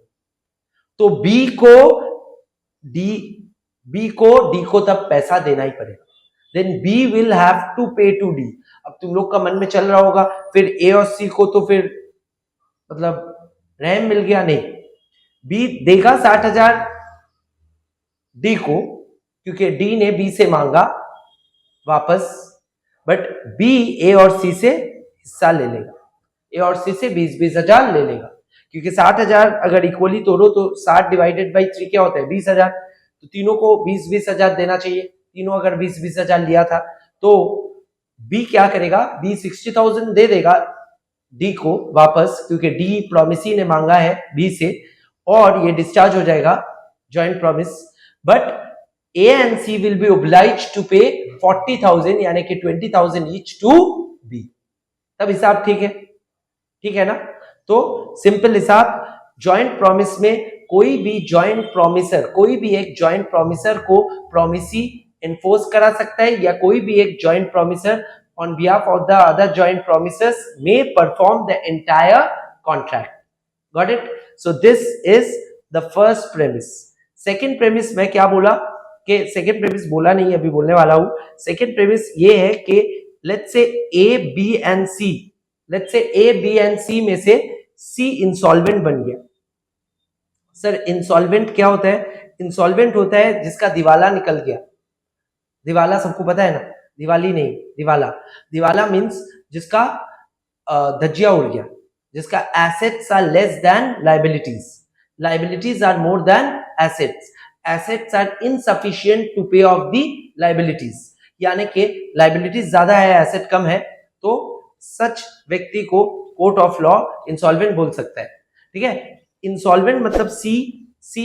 तो बी को डी को तब पैसा देना ही पड़ेगा. Then B will have to pay to D. अब तुम लोग का मन में चल रहा होगा फिर A और C को तो फिर मतलब रहम मिल गया. नहीं, B देगा 60,000 D को क्योंकि D ने B से मांगा वापस, बट B A और C से हिस्सा ले लेगा. A और C से 20,000 ले लेगा क्योंकि 60,000 अगर इक्वली तोड़ो तो 60 डिवाइडेड बाई 3 क्या होता है 20,000. तो तीनों को 20,000 देना चाहिए. तीनों अगर 20,000 लिया था तो बी क्या करेगा, बी 60,000 दे देगा डी को वापस क्योंकि डी प्रोमिसी ने मांगा है बी से और ये डिस्चार्ज हो जाएगा joint promise. But A and C will be obliged to pay 40,000 यानी कि 20,000 ईच टू बी. तब हिसाब ठीक है ना. तो सिंपल हिसाब, जॉइंट प्रॉमिस में कोई भी एक जॉइंट प्रॉमिसर को प्रॉमिसी एनफोर्स करा सकता है या कोई भी एक joint promisor on behalf of the other joint promisors may perform the entire contract. Got it. So this is the first premise. Second premise में क्या बोला कि सेकंड प्रेमिस बोला नहीं, अभी बोलने वाला हूं. सेकंड प्रेमिस ये है कि let's say A B and सी में से सी इंसॉल्वेंट बन गया. सर इंसॉल्वेंट क्या होता है? इंसॉल्वेंट होता है जिसका दिवाला निकल गया. दिवाला सबको पता है ना, दिवाली नहीं, दिवाला मीन्स जिसका धज्जिया उड़ गया, जिसका assets are less than liabilities are more than assets. Assets are insufficient to pay off the liabilities, यानी कि लाइबिलिटीज ज्यादा है एसेट कम है, तो सच व्यक्ति को कोर्ट ऑफ लॉ इंसॉल्वेंट बोल सकता है। ठीक है, इंसॉल्वेंट मतलब सी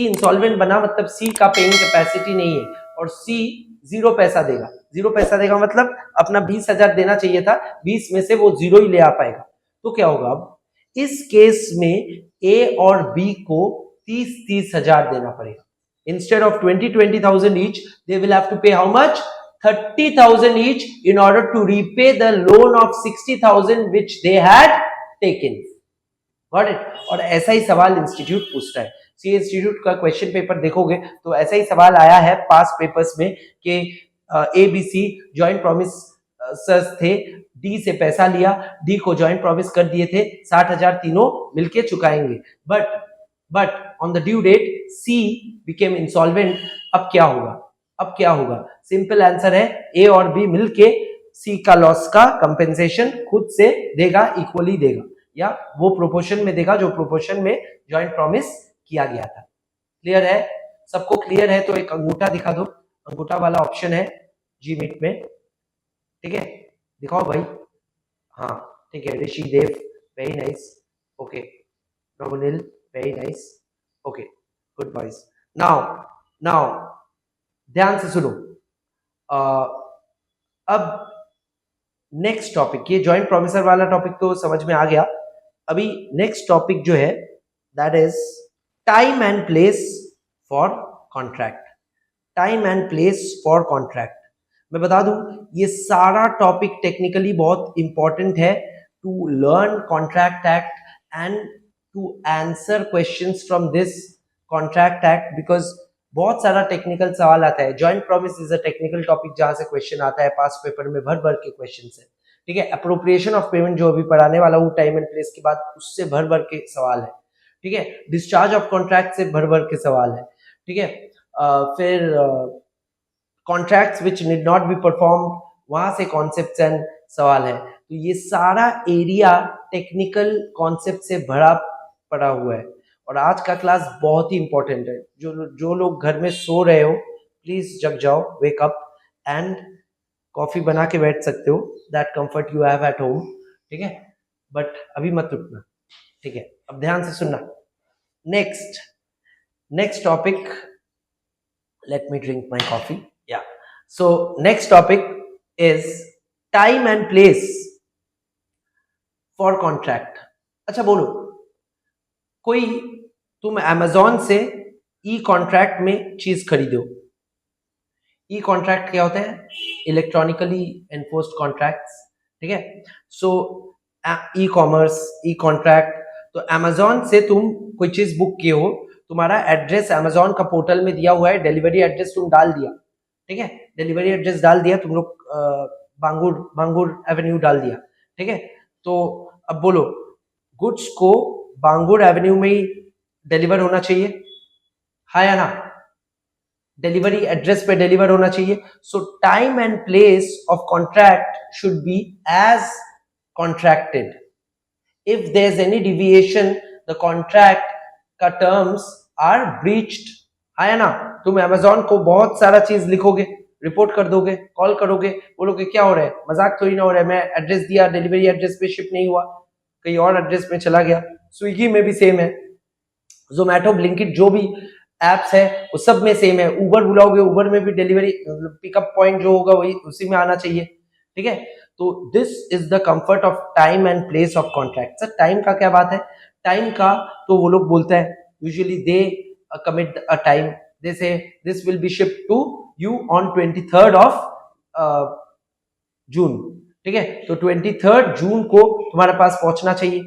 इंसॉल्वेंट बना मतलब सी का पेइंग कैपेसिटी नहीं है और सी जीरो पैसा देगा मतलब अपना 20,000 देना चाहिए था, 20 में से वो जीरो ही ले आ पाएगा। तो क्या होगा, अब इस केस में ए और बी को 30 हजार देना पड़ेगा। Instead of 20,000 each, they will have to pay how much, 30,000 each in order to repay the loan of 60,000 which they had taken. Got it? और ऐसा ही सवाल इंस्टीट्यूट पूछता है। सी इंस्टीट्यूट का क्वेश्चन पेपर देखोगे तो ऐसा ही सवाल आया है पास पेपर्स में कि ABC जॉइंट प्रॉमिस थे, डी से पैसा लिया, डी को जॉइंट प्रॉमिस कर दिए थे 60,000 तीनों मिलके चुकाएंगे, but on the due date C became insolvent. अब क्या होगा, सिंपल आंसर है ए और बी मिलके सी का लॉस का कंपेंसेशन खुद से देगा, इक्वली देगा, या वो प्रोपोर्शन में देगा जो प्रोपोर्शन में जॉइंट प्रॉमिस किया गया था। क्लियर है? सबको क्लियर है? तो एक अंगूठा दिखा दो, अंगूठा वाला ऑप्शन है जी मीट में। ठीक है, दिखाओ भाई। हाँ ठीक है, Rishi Dev very nice, okay, Navneel very nice, okay, good boys. Now ध्यान से सुनो। अब नेक्स्ट टॉपिक, ये जॉइंट प्रोमिसर वाला टॉपिक तो समझ में आ गया। अभी नेक्स्ट टॉपिक जो है that is time and place for contract. Time and place for contract, मैं बता दूं ये सारा टॉपिक टेक्निकली बहुत इंपॉर्टेंट है to learn contract act and to answer questions from this contract act, because बहुत सारा टेक्निकल सवाल आता है। Joint promise is a technical topic जहां से क्वेश्चन आता है, पास पेपर में भर के क्वेश्चन है। ठीक है, अप्रोप्रिएशन ऑफ पेमेंट जो अभी पढ़ाने वाला हूँ टाइम एंड प्लेस के बाद, उससे भर के सवाल है। ठीक है, डिस्चार्ज ऑफ कॉन्ट्रैक्ट से भर के सवाल है। ठीक है, फिर contracts which need not be perform, वहां से कॉन्सेप्ट्स एंड सवाल है। तो ये सारा एरिया टेक्निकल कॉन्सेप्ट से भरा पड़ा हुआ है और आज का क्लास बहुत ही इंपॉर्टेंट है। जो लोग घर में सो रहे हो प्लीज जग जाओ, वेक अप एंड कॉफी बना के बैठ सकते हो, that comfort you have at home. ठीक है, बट अभी मत उठना। ठीक है, अब ध्यान से सुनना। Next topic, let me drink my coffee. या so next topic is time and place for contract. अच्छा बोलो, कोई तुम Amazon से ई कॉन्ट्रैक्ट में चीज खरीदो। ई कॉन्ट्रैक्ट क्या होता है? Electronically enforced contracts. ठीक है, सो ई कॉमर्स, ई कॉन्ट्रैक्ट। तो Amazon से तुम कोई चीज बुक किए हो, तुम्हारा एड्रेस Amazon का पोर्टल में दिया हुआ है, डिलीवरी एड्रेस तुम डाल दिया। ठीक है, डिलीवरी एड्रेस डाल दिया तुम लोग, बांगुर एवेन्यू डाल दिया। ठीक है, तो अब बोलो गुड्स को बांगुर एवेन्यू में ही डिलीवर होना चाहिए, हाँ या ना? डिलीवरी एड्रेस पे डिलीवर होना चाहिए। So time and place of contract should be as contracted. If there is any deviation the contract का टर्म्स आर ब्रीच्ड, हाँ या ना? तुम Amazon को बहुत सारा चीज लिखोगे, रिपोर्ट कर दोगे, कॉल करोगे, बोलोगे क्या हो रहा है, मजाक थोड़ी ना हो रहा है, मैं एड्रेस दिया, डिलीवरी एड्रेस पे शिप नहीं हुआ, कहीं और एड्रेस में चला गया। स्विगी में भी सेम है, जोमैटो, ब्लिंकिट, जो भी एप्स है वो सब में सेम है। उबर बुलाओगे, उबर में भी डिलीवरी पिकअप पॉइंट जो होगा वही उसी में आना चाहिए। ठीक है, तो this is the comfort of time and place of contract. Sir time का क्या बात है? टाइम का तो वो लोग बोलते हैं, usually they commit a time, they say this will be shipped to you on 23rd of June. ठीक है, तो 23rd जून को तुम्हारे पास पहुंचना चाहिए।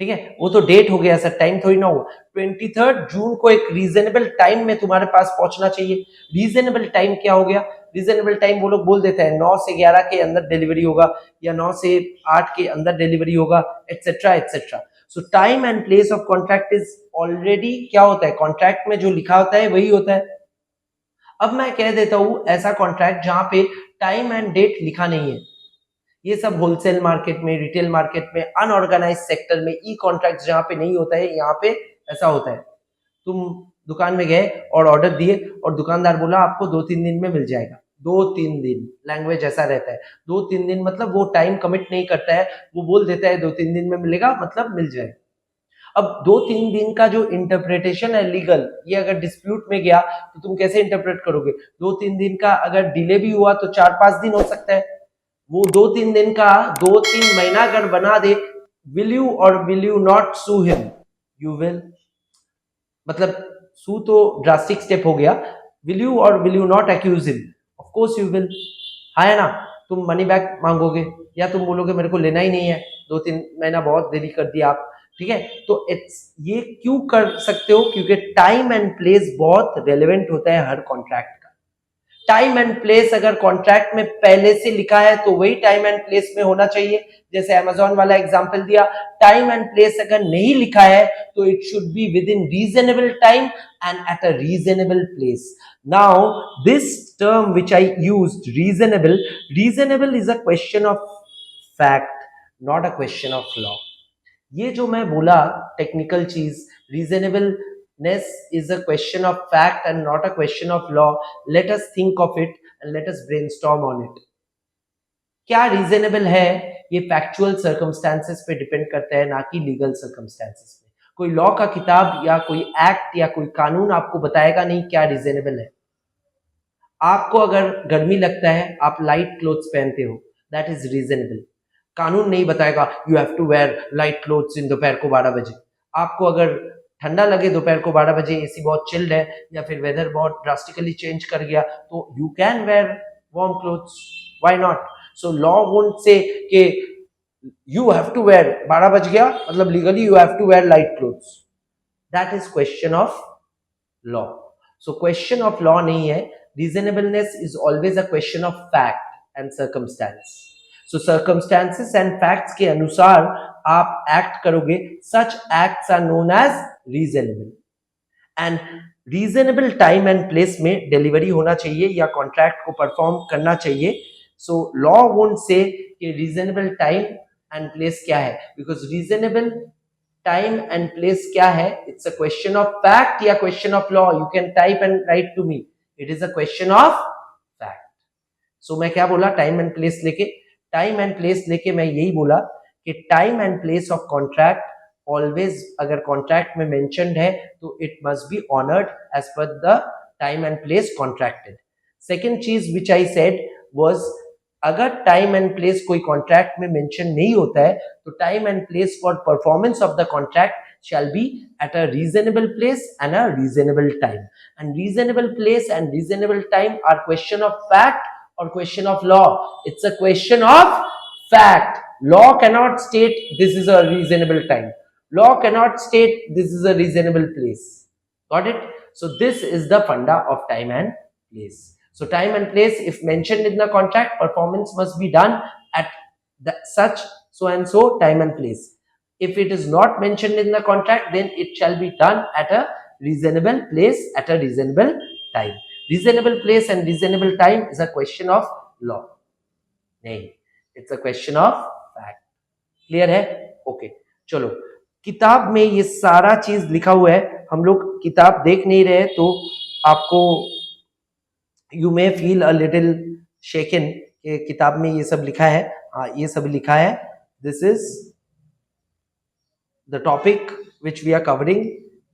ठीक है, वो तो डेट हो गया सर, टाइम थोड़ी ना हुआ। 23rd जून को एक रीजनेबल टाइम में तुम्हारे पास पहुंचना चाहिए। रीजनेबल टाइम क्या हो गया? रीजनेबल टाइम वो लोग बोल देते हैं 9 से 11 के अंदर डिलीवरी होगा, या 9 से 8 के अंदर डिलीवरी होगा, etcetera etcetera. So time and place of contract is already क्या होता है, कॉन्ट्रैक्ट में जो लिखा होता है वही होता है। अब मैं कह देता हूं ऐसा कॉन्ट्रैक्ट जहां पे टाइम एंड डेट लिखा नहीं है, ये सब होलसेल मार्केट में, रिटेल मार्केट में, अनऑर्गेनाइज सेक्टर में ई कॉन्ट्रैक्ट जहां पे नहीं होता है, यहाँ पे ऐसा होता है। तुम दुकान में गए और ऑर्डर दिए और दुकानदार बोला आपको 2-3 दिन में मिल जाएगा। 2-3 दिन, लैंग्वेज ऐसा रहता है। 2-3 दिन मतलब वो टाइम कमिट नहीं करता है, वो बोल देता है 2-3 दिन में मिलेगा, मतलब मिल जाएगा। अब 2-3 दिन का जो इंटरप्रिटेशन है लीगल, ये अगर डिस्प्यूट में गया तो तुम कैसे इंटरप्रेट करोगे? 2-3 दिन का अगर डिले भी हुआ तो 4-5 दिन हो सकता है। वो 2-3 दिन का 2-3 महीना अगर बना दे, विल यू और will you not sue him? You will. मतलब सू तो ड्रास्टिक स्टेप हो गया, विल यू और will you not accuse him? Of course you will. हाँ है ना? तुम मनी बैक मांगोगे या तुम बोलोगे मेरे को लेना ही नहीं है, 2-3 महीना बहुत देरी कर दिया आप, ठीक है? तो इट्स ये क्यों कर सकते हो? क्योंकि टाइम एंड प्लेस बहुत रेलेवेंट होता है हर कॉन्ट्रैक्ट का। टाइम एंड प्लेस अगर कॉन्ट्रैक्ट में पहले से लिखा है तो वही टाइम एंड प्लेस में होना चाहिए। जैसे अमेजॉन वाला एग्जांपल दिया, टाइम एंड प्लेस अगर नहीं लिखा है तो it should be with in reasonable time and at a reasonable place. Now this term which I used, reasonable is a question of fact, not a question of law. ये जो मैं बोला technical चीज, reasonableness is a question of fact and not a question of law. Let us think of it and let us brainstorm on it. क्या reasonable है ये factual circumstances पे depend करता है, ना कि लीगल सर्कमस्टांसेस पे। कोई लॉ का किताब या कोई एक्ट या कोई कानून आपको बताएगा नहीं क्या रीजनेबल है। आपको अगर गर्मी लगता है, आप लाइट क्लोथ्स पहनते हो, दैट इज रीजनेबल। कानून नहीं बताएगा you have to wear light clothes in दोपहर को 12 बजे। आपको अगर ठंडा लगे दोपहर को 12 बजे, एसी बहुत चिल्ड है या फिर वेदर बहुत ड्रास्टिकली चेंज कर गया, तो you can wear warm clothes, why not? So law won't say कि यू हैव टू वेयर, 12 बज गया मतलब legally you have to wear light clothes. That is question of law. So question of law नहीं है। Reasonableness is always a question of fact and circumstance. So circumstances and facts के अनुसार आप act करोगे, such acts are known as reasonable. And reasonable time and place में delivery होना चाहिए या कॉन्ट्रैक्ट को परफॉर्म करना चाहिए। So law won't say कि reasonable time and place क्या है, because reasonable time and place क्या है, it's a question of fact या question of law? You can type and write to me, it is a question of fact. So मैं क्या बोला time and place लेके? Time and place लेके मैं यही बोला कि time and place of contract always, अगर कॉन्ट्रैक्ट में मेंशन्ड है तो it must be honoured as per the time and place contracted. Second चीज विच आई सेड वाज, अगर टाइम एंड प्लेस कोई कॉन्ट्रैक्ट में मेंशन नहीं होता है तो time and place for performance of the contract shall be at a reasonable place and a reasonable time. And reasonable place and reasonable time are question of fact or question of law? It's a question of fact. Law cannot state this is a reasonable time. Law cannot state this is a reasonable place. Got it? So this is the funda of time and place. So time and place, if mentioned in the contract, performance must be done at such so and so time and place. If it is not mentioned in the contract, then it shall be done at a reasonable place at a reasonable time. Reasonable place and reasonable time is a question of law. नहीं, it's a question of fact. Clear है? Okay. चलो, किताब में ये सारा चीज लिखा हुआ है। हम लोग किताब देख नहीं रहे तो आपको you may feel a little shaken कि किताब में ये सब लिखा है। हाँ, ये सब लिखा है। This is the topic which we are covering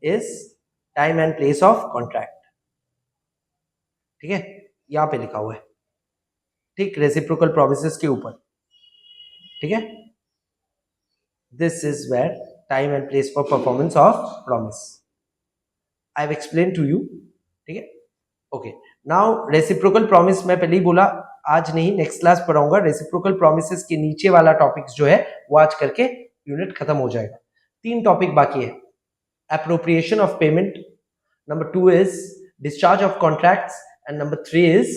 is time and place of contract. ठीक है, यहां पे लिखा हुआ है, ठीक, रेसिप्रोकल प्रोमिसेस के ऊपर। ठीक है, this is where time and place for performance of promise. I have explain to you. ठीक है, ओके। नाउ रेसिप्रोकल प्रॉमिस मैं पहले ही बोला, आज नहीं नेक्स्ट क्लास पढ़ाऊंगा। रेसिप्रोकल प्रॉमिसेस के नीचे वाला टॉपिक्स जो है वो आज करके यूनिट खत्म हो जाएगा। 3 टॉपिक बाकी है। Appropriation of payment, number 2 is discharge of contracts and number 3 is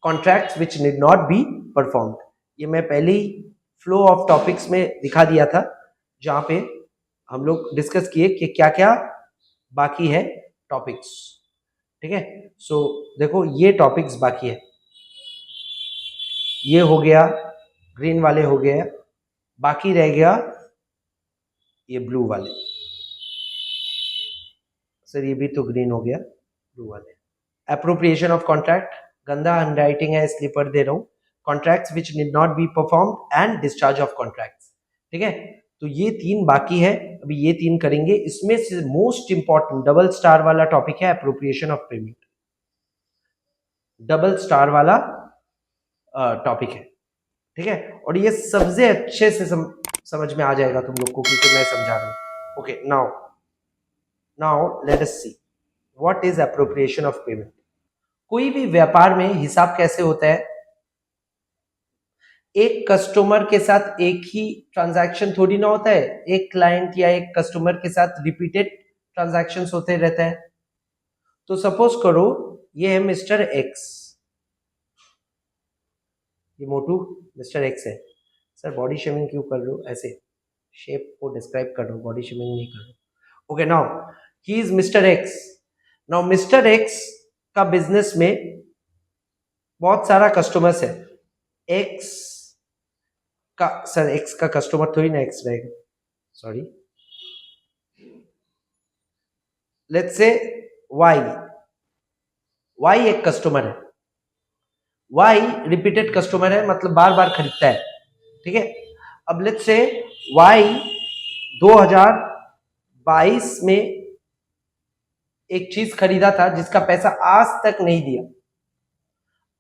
contracts which need not be performed. ये मैं पहले ही फ्लो ऑफ टॉपिक्स में दिखा दिया था, जहां पे हम लोग डिस्कस किए कि क्या क्या बाकी है टॉपिक्स। ठीक है, सो देखो ये टॉपिक्स बाकी है, ये हो गया, ग्रीन वाले हो गए, बाकी रह गया ये ब्लू वाले। सर ये भी तो ग्रीन हो गया, ब्लू वाले। एप्रोप्रिएशन ऑफ कॉन्ट्रैक्ट, गंदा हैंडराइटिंग है इसलिए पढ़ दे रहा हूँ। Contracts which did not be performed and discharge of contracts, ठीक है। तो ये 3 बाकी है, अभी ये 3 करेंगे। इसमें से मोस्ट इंपॉर्टेंट डबल स्टार वाला टॉपिक है appropriation of payment, double star वाला टॉपिक है, ठीक है। और ये सबसे अच्छे से समझ में आ जाएगा तुम लोग को क्योंकि मैं समझा रहा हूं। Okay, now let us see what is appropriation of payment. कोई भी व्यापार में हिसाब कैसे होता है, एक कस्टमर के साथ एक ही ट्रांजैक्शन थोड़ी ना होता है, एक क्लाइंट या एक कस्टमर के साथ रिपीटेड ट्रांजैक्शंस होते रहता है। तो सपोज करो ये है मिस्टर एक्स, ये मोटू मिस्टर एक्स है। सर बॉडी शेमिंग क्यों कर रहे हो, ऐसे शेप को डिस्क्राइब कर रहा हूं, बॉडी शेमिंग नहीं कर रहा हूं। Okay, now he is mister x. Now mister x का बिजनेस में बहुत सारा कस्टमर्स है। एक्स का, सर एक्स का कस्टमर थोड़ी ना एक्स रहेगा, सॉरी, लेट्स से वाई एक कस्टमर है, वाई रिपीटेड कस्टमर है, मतलब बार बार खरीदता है, ठीक है। अब लेट्स से वाई 2022 में एक चीज खरीदा था जिसका पैसा आज तक नहीं दिया,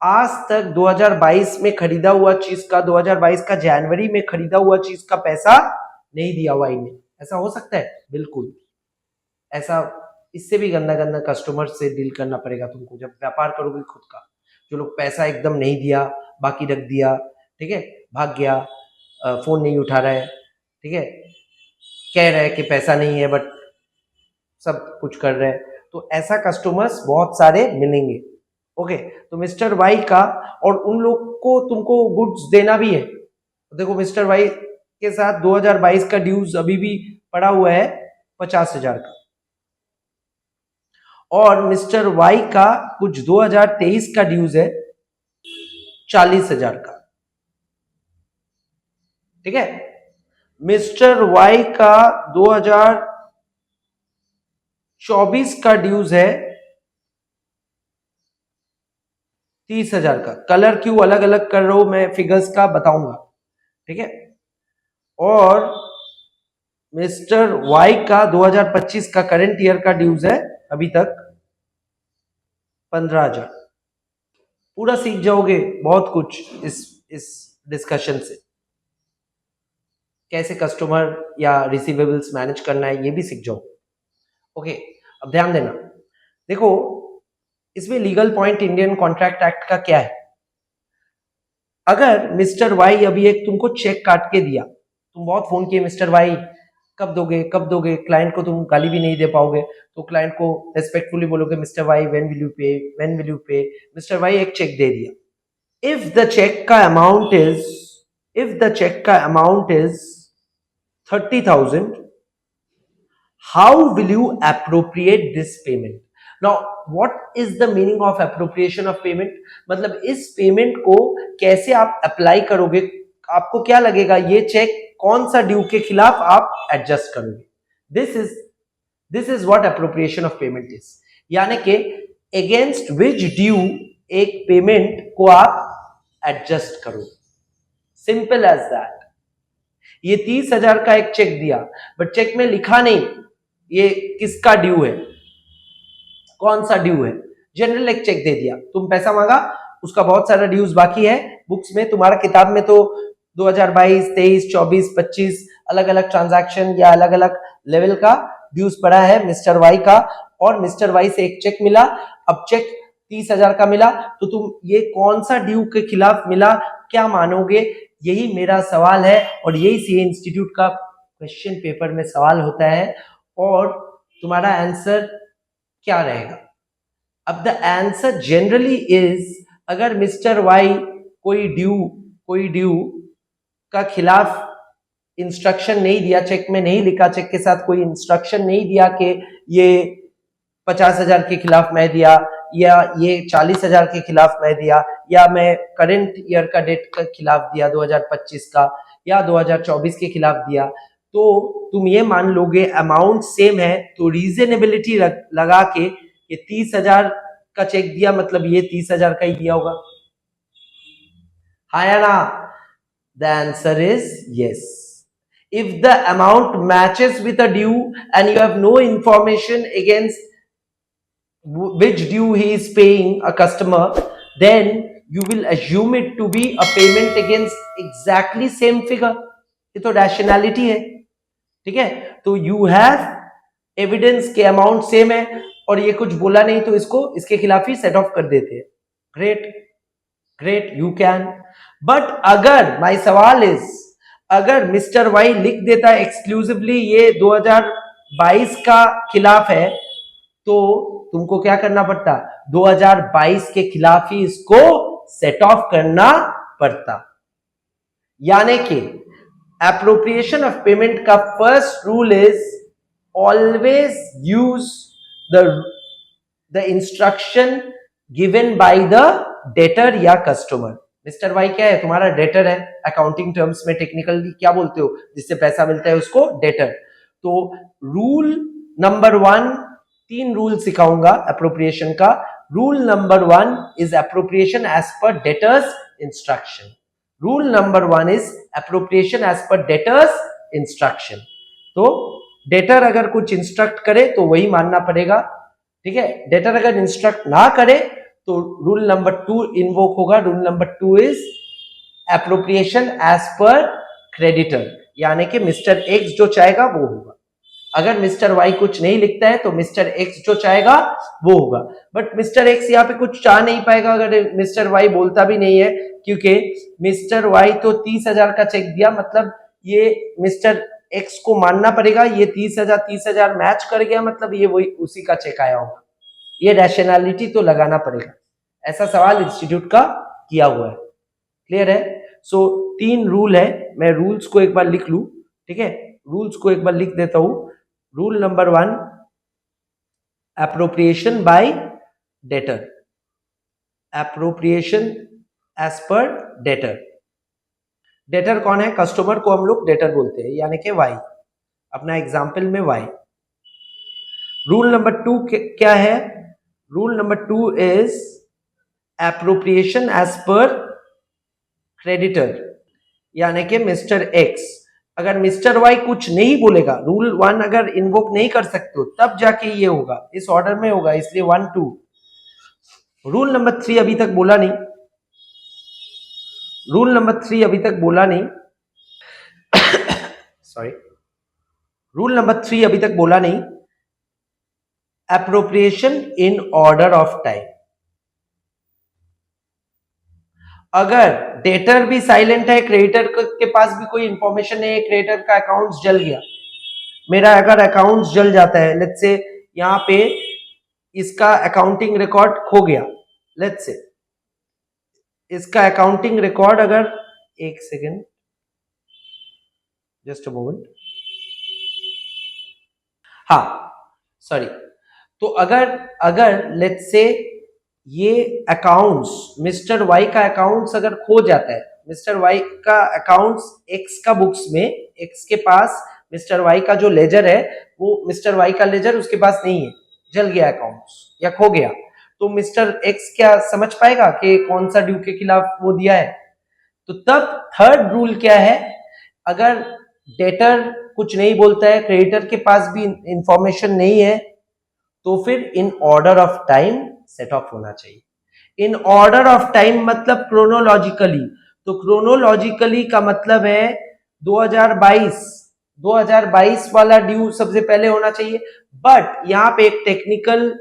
आज तक 2022 में खरीदा हुआ चीज का, 2022 का जनवरी में खरीदा हुआ चीज का पैसा नहीं दिया वाई ने। ऐसा हो सकता है? बिल्कुल ऐसा। इससे भी गंदा गंदा कस्टमर से डील करना पड़ेगा तुमको जब व्यापार करोगे खुद का। जो लोग पैसा एकदम नहीं दिया, बाकी रख दिया, ठीक है, भाग गया, फोन नहीं उठा रहा है, ठीक है, कह रहा है कि पैसा नहीं है बट सब कुछ कर रहे हैं, तो ऐसा कस्टमर्स बहुत सारे मिलेंगे। ओके, तो मिस्टर वाई का, और उन लोग को तुमको गुड्स देना भी है। देखो मिस्टर वाई के साथ 2022 का ड्यूज अभी भी पड़ा हुआ है 50,000 का, और मिस्टर वाई का कुछ 2023 का ड्यूज है 40,000 का, ठीक है। मिस्टर वाई का 2024 का ड्यूज है 30,000 का। कलर क्यों अलग अलग कर रहा हूं मैं फिगर्स का बताऊंगा, ठीक है। और मिस्टर वाई का 2025 का करंट ईयर का ड्यूज है अभी तक 15,000। पूरा सीख जाओगे बहुत कुछ इस डिस्कशन से, कैसे कस्टमर या रिसीवेबल्स मैनेज करना है ये भी सीख जाओ। ओके, अब ध्यान देना, देखो इसमें legal point Indian contract act का क्या है। अगर मिस्टर वाई अभी एक तुमको चेक काट के दिया, तुम बहुत फोन किए मिस्टर वाई कब दोगे कब दोगे, क्लाइंट को तुम गाली भी नहीं दे पाओगे, तो क्लाइंट को रेस्पेक्टफुली बोलोगे mister Y when will you pay. Mister Y एक चेक दे दिया, इफ द चेक का amount is 30,000, how will you appropriate this payment. Now what is the meaning of appropriation of payment, मतलब इस payment को कैसे आप अप्लाई करोगे, आपको क्या लगेगा ये चेक कौन सा ड्यू के खिलाफ आप एडजस्ट करोगे। This is what appropriation of payment is, यानी कि अगेंस्ट विच ड्यू एक पेमेंट को आप एडजस्ट करो, सिंपल एज दैट। ये 30,000 का एक चेक दिया, बट चेक में लिखा नहीं ये किसका ड्यू है, कौन सा ड्यू है, जनरल एक चेक दे दिया, तुम पैसा मांगा, उसका बहुत सारा ड्यूज बाकी है बुक्स में, तुम्हारा किताब में तो 2022, 23, 24, 25 अलग अलग ट्रांजैक्शन या अलग अलग लेवल का ड्यूज पड़ा है मिस्टर वाई का, और मिस्टर वाई से एक चेक मिला, अब चेक 30,000 का मिला, तो तुम ये कौन सा ड्यू के खिलाफ मिला क्या मानोगे, यही मेरा सवाल है। और यही सीए इंस्टीट्यूट का क्वेश्चन पेपर में सवाल होता है, और तुम्हारा आंसर क्या रहेगा। अब द आंसर जनरली इज, अगर मिस्टर वाई कोई ड्यू का खिलाफ इंस्ट्रक्शन नहीं दिया, चेक में नहीं लिखा, चेक के साथ कोई इंस्ट्रक्शन नहीं दिया कि ये 50,000 के खिलाफ मैं दिया, या ये 40,000 के खिलाफ मैं दिया, या मैं करंट ईयर का डेट के खिलाफ दिया 2025 का, या 2024 के खिलाफ दिया, तो तुम ये मान लोगे अमाउंट सेम है, तो रीजनेबिलिटी लगा के ये 30,000 का चेक दिया मतलब ये 30,000 का ही दिया होगा, हाँ या ना? The answer is yes. If the amount matches with a due and you have no information against which due he is paying a customer, then you will assume it to be a payment against exactly same figure. ये तो rationality है, ठीक है? तो you have evidence के amount same है और ये कुछ बोला नहीं तो इसको इसके खिलाफ ही सेट ऑफ कर देते हैं. Great great, you can. But अगर माय सवाल इज, अगर मिस्टर वाई लिख देता है एक्सक्लूसिवली ये 2022 का खिलाफ है, तो तुमको क्या करना पड़ता? 2022 के खिलाफ ही इसको सेट ऑफ करना पड़ता. यानी कि एप्रोप्रिएशन ऑफ पेमेंट का first rule is always use the instruction given by the debtor या कस्टमर. मिस्टर वाई क्या है? तुम्हारा डेटर है. अकाउंटिंग टर्म्स में टेक्निकली क्या बोलते हो? जिससे पैसा मिलता है उसको डेटर. तो रूल नंबर 1, 3 रूल सिखाऊंगा एप्रोप्रिएशन का. Rule number 1 is appropriation as per debtor's instruction. Rule number 1 is appropriation as per debtor's instruction. तो डेटर अगर कुछ इंस्ट्रक्ट करे तो वही मानना पड़ेगा, ठीक है? डेटर अगर इंस्ट्रक्ट ना करे तो रूल नंबर 2 इन्वोक होगा. Rule number 2 is appropriation as per creditor, यानी कि मिस्टर एक्स जो चाहेगा वो होगा. अगर मिस्टर वाई कुछ नहीं लिखता है तो मिस्टर एक्स जो चाहेगा वो होगा. बट मिस्टर एक्स यहाँ पे कुछ चाह नहीं पाएगा अगर मिस्टर वाई बोलता भी नहीं है, क्योंकि मिस्टर वाई तो 30,000 का चेक दिया मतलब ये मिस्टर एक्स को मानना पड़ेगा ये 30,000 मैच कर गया मतलब ये वही उसी का चेक आया होगा. ये रैशनैलिटी तो लगाना पड़ेगा. ऐसा सवाल इंस्टीट्यूट का किया हुआ है. क्लियर है? सो 3 रूल है. मैं रूल्स को एक बार लिख लूं, ठीक है? रूल्स को एक बार लिख देता हूं. Rule number 1, appropriation by debtor. Appropriation as per debtor. Debtor कौन है? कस्टमर को हम लोग डेटर बोलते हैं, यानी कि वाई. अपना एग्जाम्पल में वाई. रूल नंबर 2 क्या है? Rule number 2 is appropriation as per creditor, यानी कि मिस्टर एक्स. अगर मिस्टर वाई कुछ नहीं बोलेगा, रूल 1 अगर इन्वोक नहीं कर सकते हो तब जाके ये होगा, इस ऑर्डर में होगा, इसलिए 1 2. रूल नंबर 3 अभी तक बोला नहीं. रूल नंबर 3 अभी तक बोला नहीं. सॉरी, रूल नंबर 3 अभी तक बोला नहीं. Appropriation in order of time. अगर डेटर भी साइलेंट है, क्रेडिटर के पास भी कोई इंफॉर्मेशन नहीं है, क्रेडिटर का अकाउंट जल गया, मेरा अगर अकाउंट जल जाता है, लेट्स से यहां पे इसका अकाउंटिंग रिकॉर्ड खो गया, लेट्स से इसका अकाउंटिंग रिकॉर्ड अगर, एक सेकेंड, जस्ट अ मोमेंट, हाँ सॉरी. तो अगर लेट्स से ये अकाउंट्स, मिस्टर वाई का अकाउंट्स अगर खो जाता है, मिस्टर वाई का अकाउंट्स एक्स का बुक्स में, एक्स के पास मिस्टर वाई का जो लेजर है वो मिस्टर वाई का लेजर उसके पास नहीं है, जल गया अकाउंट्स या खो गया, तो मिस्टर एक्स क्या समझ पाएगा कि कौन सा ड्यू के खिलाफ वो दिया है? तो तब थर्ड रूल क्या है? अगर डेटर कुछ नहीं बोलता है, क्रेडिटर के पास भी इंफॉर्मेशन नहीं है, तो फिर इन order of time set of होना चाहिए. इन ऑर्डर ऑफ टाइम मतलब क्रोनोलॉजिकली. तो क्रोनोलॉजिकली का मतलब है 2022 वाला ड्यू सबसे पहले होना चाहिए. बट यहां पे एक टेक्निकल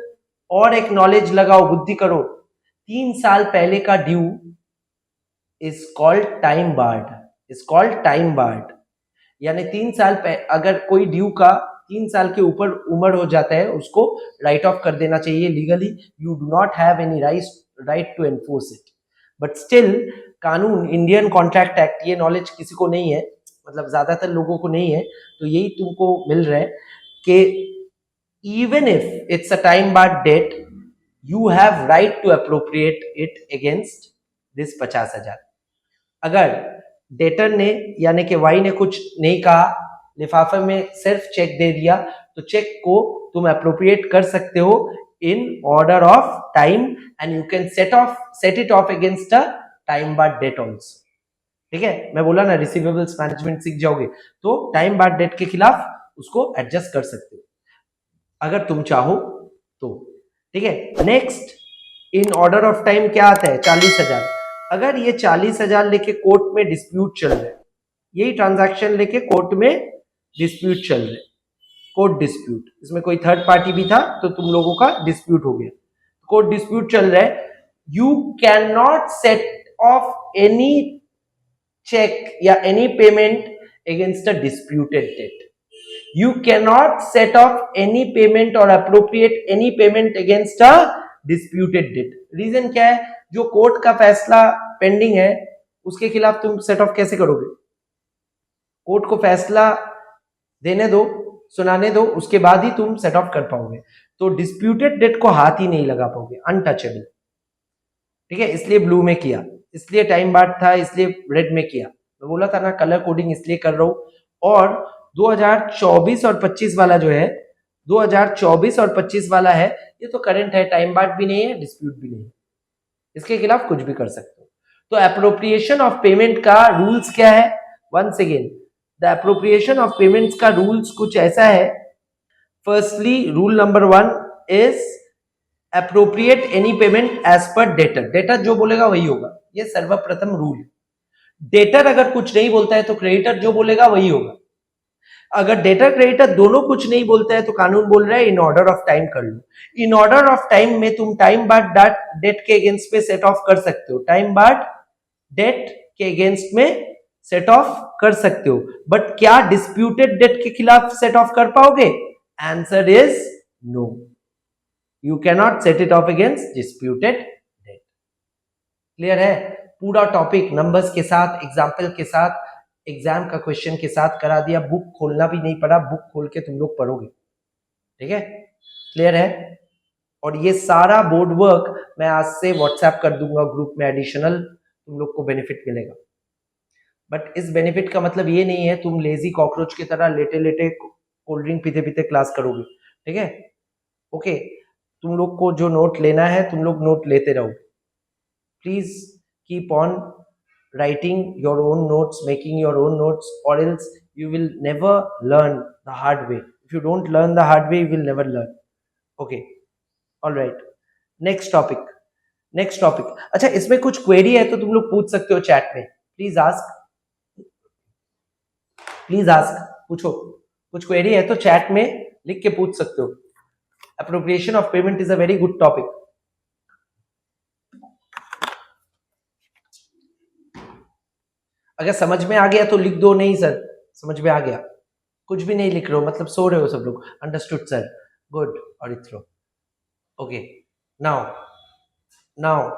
और एक नॉलेज लगाओ, बुद्धि करो. 3 साल पहले का due is called time barred. Is called time barred, यानी 3 साल अगर कोई ड्यू का 3 साल के ऊपर उम्र हो जाता है उसको राइट ऑफ कर देना चाहिए legally. You do not have any right to enforce it. But still कानून, इंडियन कॉन्ट्रैक्ट एक्ट, ये नॉलेज किसी को नहीं है, मतलब ज्यादातर लोगों को नहीं है, तो यही तुमको मिल रहा है कि even if it's a time barred debt, you have right to appropriate it against this 50,000. अगर डेटर ने यानी कि वाई ने कुछ नहीं कहा, लिफाफे में सिर्फ चेक दे दिया, तो चेक को तुम अप्रोप्रिएट कर सकते हो in order of time and you can set it off against a time barred debt also. ठीक है, मैं बोला ना रिसीवेबल्स मैनेजमेंट सीख जाओगे तो टाइम बार्ड डेट के खिलाफ उसको एडजस्ट कर सकते हो अगर तुम चाहो तो। ठीक है, next in order of time क्या आता है? 40,000। अगर ये 40,000 लेके कोर्ट में डिस्प्यूट चल रहा है, यही ट्रांजैक्शन लेके कोर्ट में डिस्प्यूट चल रहा है, कोर्ट डिस्प्यूट, इसमें कोई थर्ड पार्टी भी था तो तुम लोगों का डिस्प्यूट हो गया, कोर्ट डिस्प्यूट चल रहा है, you can not set off any cheque या any payment against a disputed debt. You cannot set off any payment or appropriate any payment against a disputed debt. Reason क्या है? जो court का फैसला pending है उसके खिलाफ तुम सेट ऑफ कैसे करोगे? कोर्ट को फैसला देने दो, सुनाने दो, उसके बाद ही तुम सेट ऑफ कर पाओगे। तो डिस्प्यूटेड डेट को हाथ ही नहीं लगा पाओगे, अनटचेबल। ठीक है, इसलिए ब्लू में किया, इसलिए टाइम बार्ड था, इसलिए रेड में किया। मैं बोला था ना कलर कोडिंग इसलिए कर रहा हूं। और 2024 और 25 वाला जो है, 2024 और 25 वाला है, ये तो करंट है, टाइम बार्ड भी नहीं है, डिस्प्यूट भी नहीं है, इसके खिलाफ कुछ भी कर सकते हो। तो एप्रोप्रिएशन ऑफ पेमेंट का रूल्स क्या है? Once again the appropriation of payments का रूल्स कुछ ऐसा है। Firstly rule number 1 is appropriate any payment as per debtor. Debtor जो बोलेगा वही होगा, ये सर्वप्रथम रूल। डेटर अगर कुछ नहीं बोलता है तो क्रेडिटर जो बोलेगा वही होगा। अगर डेटर क्रेडिटर दोनों कुछ नहीं बोलते हैं तो कानून बोल रहा है इन ऑर्डर ऑफ टाइम कर लो। इन ऑर्डर ऑफ टाइम में तुम टाइम बार्ड डेट के अगेंस्ट में सेट ऑफ कर सकते हो, टाइम बार्ड डेट के अगेंस्ट में सेट ऑफ कर सकते हो, बट क्या डिस्प्यूटेड डेट के खिलाफ सेट ऑफ कर पाओगे? Answer is no, you cannot set it off against disputed debt. Clear है? पूरा टॉपिक नंबर्स के साथ, एग्जाम्पल के साथ, एग्जाम का क्वेश्चन के साथ करा दिया, बुक खोलना भी नहीं पड़ा, बुक खोल के तुम लोग पढ़ोगे। ठीक है, क्लियर है? और ये सारा बोर्ड वर्क मैं आज से व्हाट्सएप कर दूंगा ग्रुप में, एडिशनल तुम लोग को बेनिफिट मिलेगा। बट इस बेनिफिट का मतलब ये नहीं है तुम लेजी कॉकरोच की तरह लेटे लेटे कोल्ड ड्रिंक पीते पीते क्लास करोगे। ठीक है, ओके, तुम लोग को जो नोट लेना है तुम लोग नोट लेते रहो। Please keep on writing your own notes, making your own notes, or else you will never learn the hard way. If you don't learn the hard way, you will never learn. Okay, all right. Next topic. अच्छा, इसमें कुछ query है तो तुम लोग पूछ सकते हो चैट में। प्लीज आस्क, पूछो। कुछ क्वेरी है तो चैट में लिख के पूछ सकते हो। Appropriation of payment is a very good topic. अगर समझ में आ गया तो लिख दो, नहीं सर समझ में आ गया, कुछ भी नहीं लिख रहे हो मतलब सो रहे हो सब लोग। Understood sir, good. और इथरो ओके। नाउ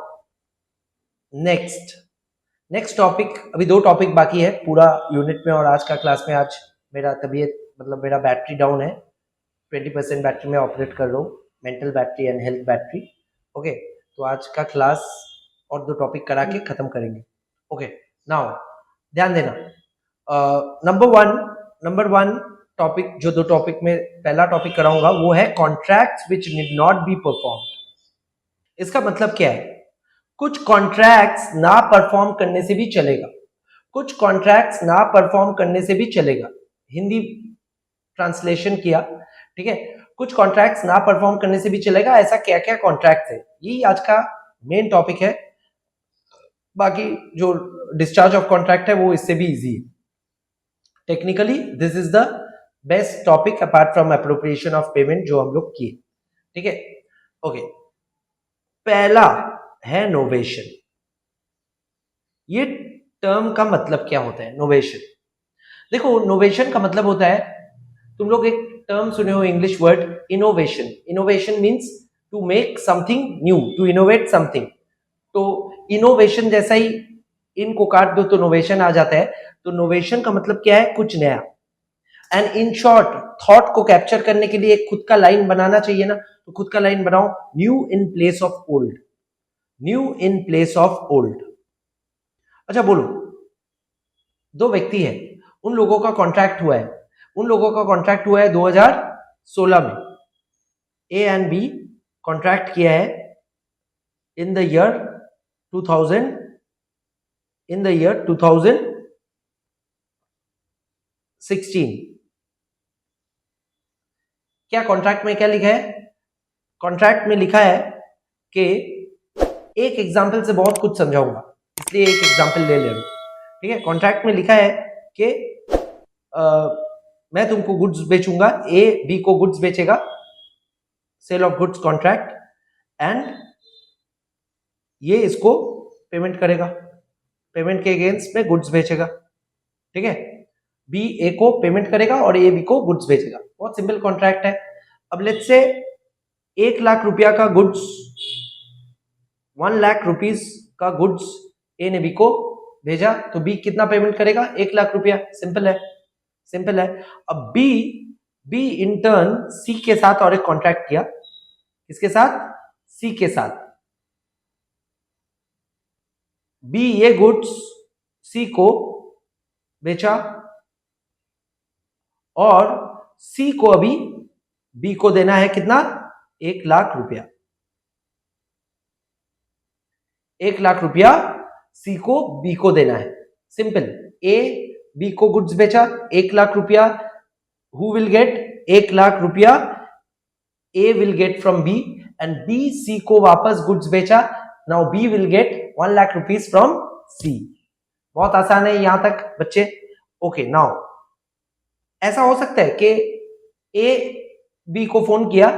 नेक्स्ट टॉपिक, अभी 2 टॉपिक बाकी है पूरा यूनिट में। और आज का क्लास में, आज मेरा तबीयत मतलब मेरा बैटरी डाउन है, 20% बैटरी में ऑपरेट कर रहा हूँ, mental battery and health battery. Okay, तो आज का क्लास और 2 टॉपिक करा के खत्म करेंगे। ओके, नाउ ध्यान देना। नंबर वन टॉपिक, जो 2 टॉपिक में पहला टॉपिक कराऊंगा वो है contracts which need not be performed. इसका मतलब क्या है? कुछ कॉन्ट्रैक्ट्स ना परफॉर्म करने से भी चलेगा, कुछ कॉन्ट्रैक्ट्स ना परफॉर्म करने से भी चलेगा। हिंदी ट्रांसलेशन किया, ठीक है, कुछ कॉन्ट्रैक्ट्स ना परफॉर्म करने से भी चलेगा। ऐसा क्या क्या कॉन्ट्रैक्ट है, यही आज का मेन टॉपिक है। बाकी जो डिस्चार्ज ऑफ कॉन्ट्रैक्ट है वो इससे भी इजी है। Technically this is the best topic apart from appropriation of payment जो हम लोग किए। ठीक है, ओके। पहला है नोवेशन। ये टर्म का मतलब क्या होता है नोवेशन? देखो, नोवेशन का मतलब होता है, तुम लोग एक टर्म सुने हो English word innovation. Innovation means to make something new, to innovate something. तो इनोवेशन जैसा ही इन को काट दो तो नोवेशन आ जाता है। तो नोवेशन का मतलब क्या है? कुछ नया। एंड इन शॉर्ट, थॉट को कैप्चर करने के लिए खुद का लाइन बनाना चाहिए ना, तो खुद का लाइन बनाओ, new in place of old, new in place of old. अच्छा बोलो, 2 व्यक्ति है, उन लोगों का कॉन्ट्रैक्ट हुआ है, उन लोगों का कॉन्ट्रैक्ट हुआ है 2016 में। ए एंड बी कॉन्ट्रैक्ट किया है in the year 2000, in the year 2016। क्या कॉन्ट्रैक्ट में क्या लिखा है? कॉन्ट्रैक्ट में लिखा है कि एक एग्जाम्पल से बहुत कुछ समझाऊंगा, इसलिए एक एग्जाम्पल ले रहा हूं, ठीक है। कॉन्ट्रैक्ट में लिखा है कि मैं तुमको गुड्स बेचूंगा, ए बी को गुड्स बेचेगा, sale of goods contract, and ये इसको पेमेंट करेगा, पेमेंट के अगेंस्ट में गुड्स बेचेगा, ठीक है। बी ए को पेमेंट करेगा और ए बी को गुड्स बेचेगा। बहुत सिंपल कॉन्ट्रैक्ट है। अब लेट्स से 1,00,000 रुपया का गुड्स, 1,00,000 रुपीज का गुड्स ए ने बी को भेजा, तो बी कितना पेमेंट करेगा? 1,00,000 रुपया। सिंपल है, सिंपल है। अब बी इन टर्न सी के साथ और एक कॉन्ट्रैक्ट किया। किसके साथ? सी के साथ। बी ये गुड्स सी को बेचा और सी को अभी बी को देना है कितना? 1,00,000 रुपया। 1,00,000 रुपया सी को बी को देना है। सिंपल। ए बी को गुड्स बेचा, 1,00,000 रुपया। Who will get? 1,00,000 रुपया A will get from B, and B C को वापस गुड्स बेचा। Now B will get 1,00,000 rupees from C. बहुत आसान है यहां तक बच्चे। ओके, नाउ ऐसा हो सकता है कि ए बी को फोन किया,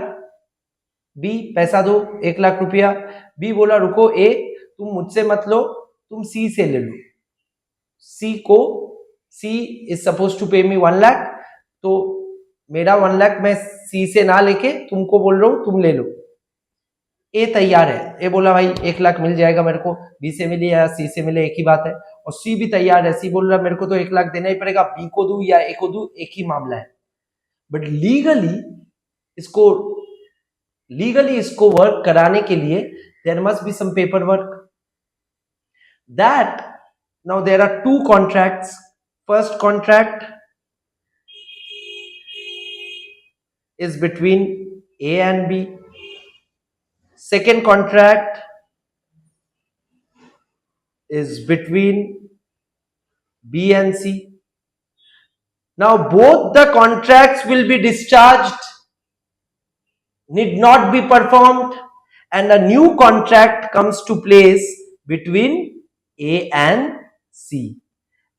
बी पैसा दो 1,00,000 रुपया। बी बोला रुको ए, तुम मुझसे मत लो, तुम सी से ले लो। सी इज सपोज टू पे मी 1,00,000, तो मेरा 1,00,000 मैं सी से ना लेके तुमको बोल रहा हूं तुम ले लो। ए तैयार है, ए बोला भाई 1,00,000 मिल जाएगा मेरे को, बी से मिले या सी से मिले एक ही बात है। और सी भी तैयार है, सी बोल रहा है मेरे को तो 1,00,000 देना ही पड़ेगा, बी को दूं या ए को दूं एक ही मामला है। बट लीगली इसको वर्क कराने के लिए there must be some paper work. That now there are 2 contracts. First contract is between A and B. Second contract is between B and C. Now both the contracts will be discharged, need not be performed, and a new contract comes to place between A and C.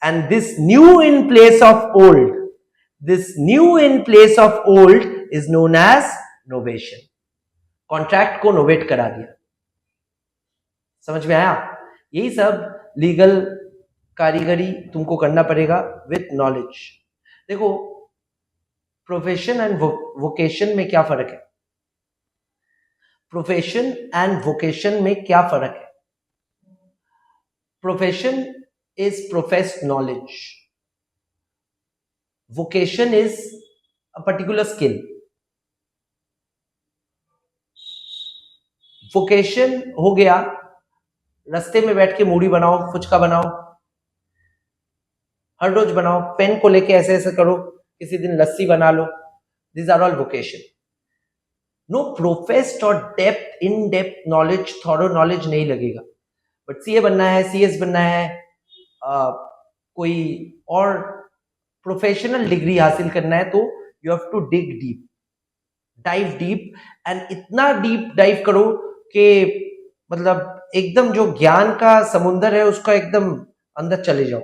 And this new in place of old is known as novation. Contract को नोवेट करा दिया। समझ में आया? यही सब legal कारीगरी तुमको करना पड़ेगा विथ नॉलेज। देखो, प्रोफेशन एंड वोकेशन में क्या फर्क है? प्रोफेशन एंड वोकेशन में क्या फर्क है? Profession is professed knowledge, vocation is a particular skill. Vocation हो गया रास्ते में बैठ के मूढ़ी बनाओ, फुचका बनाओ, हर रोज बनाओ, पेन को लेके ऐसे ऐसे करो, किसी दिन लस्सी बना लो। This are all vocation. No professed or depth, in depth knowledge, thorough knowledge नहीं लगेगा। बट सीए बनना है, सीएस बनना है, कोई और प्रोफेशनल डिग्री हासिल करना है, तो you have to dig deep, dive deep, and इतना डीप डाइव करो कि मतलब एकदम जो ज्ञान का समुंदर है उसका एकदम अंदर चले जाओ,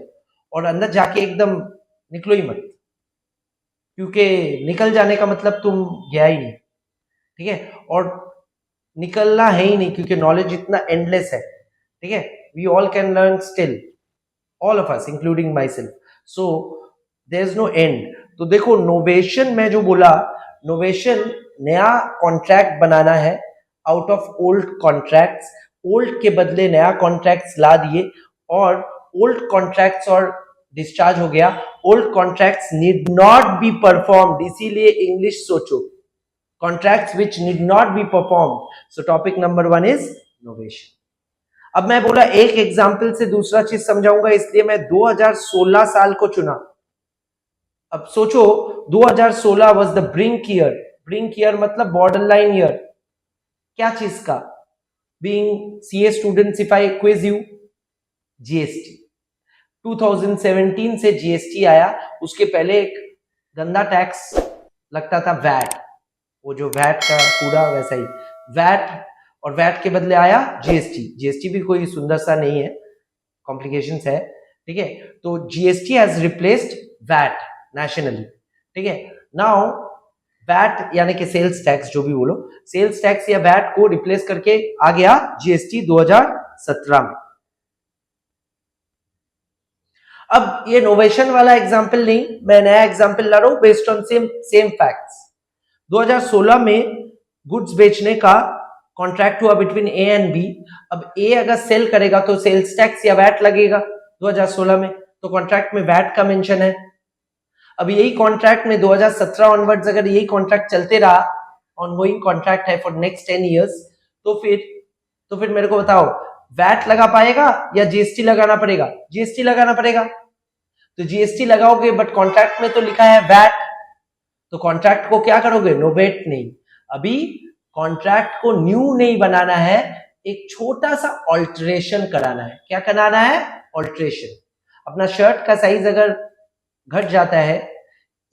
और अंदर जाके एकदम निकलो ही मत, क्योंकि निकल जाने का मतलब तुम गया ही नहीं, ठीक है। और निकलना है ही नहीं, क्योंकि नॉलेज इतना एंडलेस है, ठीक है। We all can learn still, all of us including myself, so there is no end. तो देखो, नोवेशन में जो बोला, नोवेशन नया कॉन्ट्रैक्ट बनाना है out of old contracts. Old के बदले नया कॉन्ट्रैक्ट्स ला दिए, और ओल्ड कॉन्ट्रैक्ट्स और डिस्चार्ज हो गया। Old contracts need not be performed, इसीलिए इंग्लिश सोचो, contracts which need not be performed. So topic number 1 is novation. अब मैं बोला एक एग्जाम्पल से दूसरा चीज समझाऊंगा, इसलिए मैं 2016 साल को चुना। अब सोचो 2016 was the brink year, brink year मतलब बॉर्डर लाइन ईयर, क्या चीज का? Being CA students, if I quiz you, GST. 2017 से जीएसटी आया, उसके पहले एक गंदा टैक्स लगता था वैट, वो जो वैट का कूड़ा वैसा ही वैट, और वैट के बदले आया जीएसटी। जीएसटी भी कोई सुंदर सा नहीं है, कॉम्प्लिकेशंस है, ठीक है। तो GST has replaced VAT nationally, ठीक है। नाउ वैट यानी कि सेल्स टैक्स, जो भी बोलो, सेल्स टैक्स या वैट को रिप्लेस करके आ गया जीएसटी 2017 में। अब ये नोवेशन वाला एग्जांपल नहीं, मैं नया एग्जांपल ला रहा हूं बेस्ड ऑन सेम फैक्ट्स। 2016 में गुड्स बेचने का कॉन्ट्रैक्ट हुआ बिटवीन ए एंड बी। अब ए अगर सेल करेगा तो सेल्स टैक्स या वैट लगेगा 2016 में, तो कॉन्ट्रैक्ट में वैट का मेंशन है। अब यही कॉन्ट्रैक्ट में 2017 ऑनवर्ड्स अगर यही कॉन्ट्रैक्ट चलते रहा, ऑनगोइंग कॉन्ट्रैक्ट है फॉर नेक्स्ट 10 इयर्स, तो फिर मेरे को बताओ, वैट लगा पाएगा या जीएसटी लगाना पड़ेगा? जीएसटी लगाना पड़ेगा। तो जीएसटी लगाओगे बट कॉन्ट्रैक्ट में तो लिखा है वैट, तो कॉन्ट्रैक्ट को क्या करोगे? नोवेट नहीं। अभी कॉन्ट्रैक्ट को न्यू नहीं बनाना है, एक छोटा सा ऑल्टरेशन कराना है। क्या कराना है? ऑल्टरेशन। अपना शर्ट का साइज अगर घट जाता है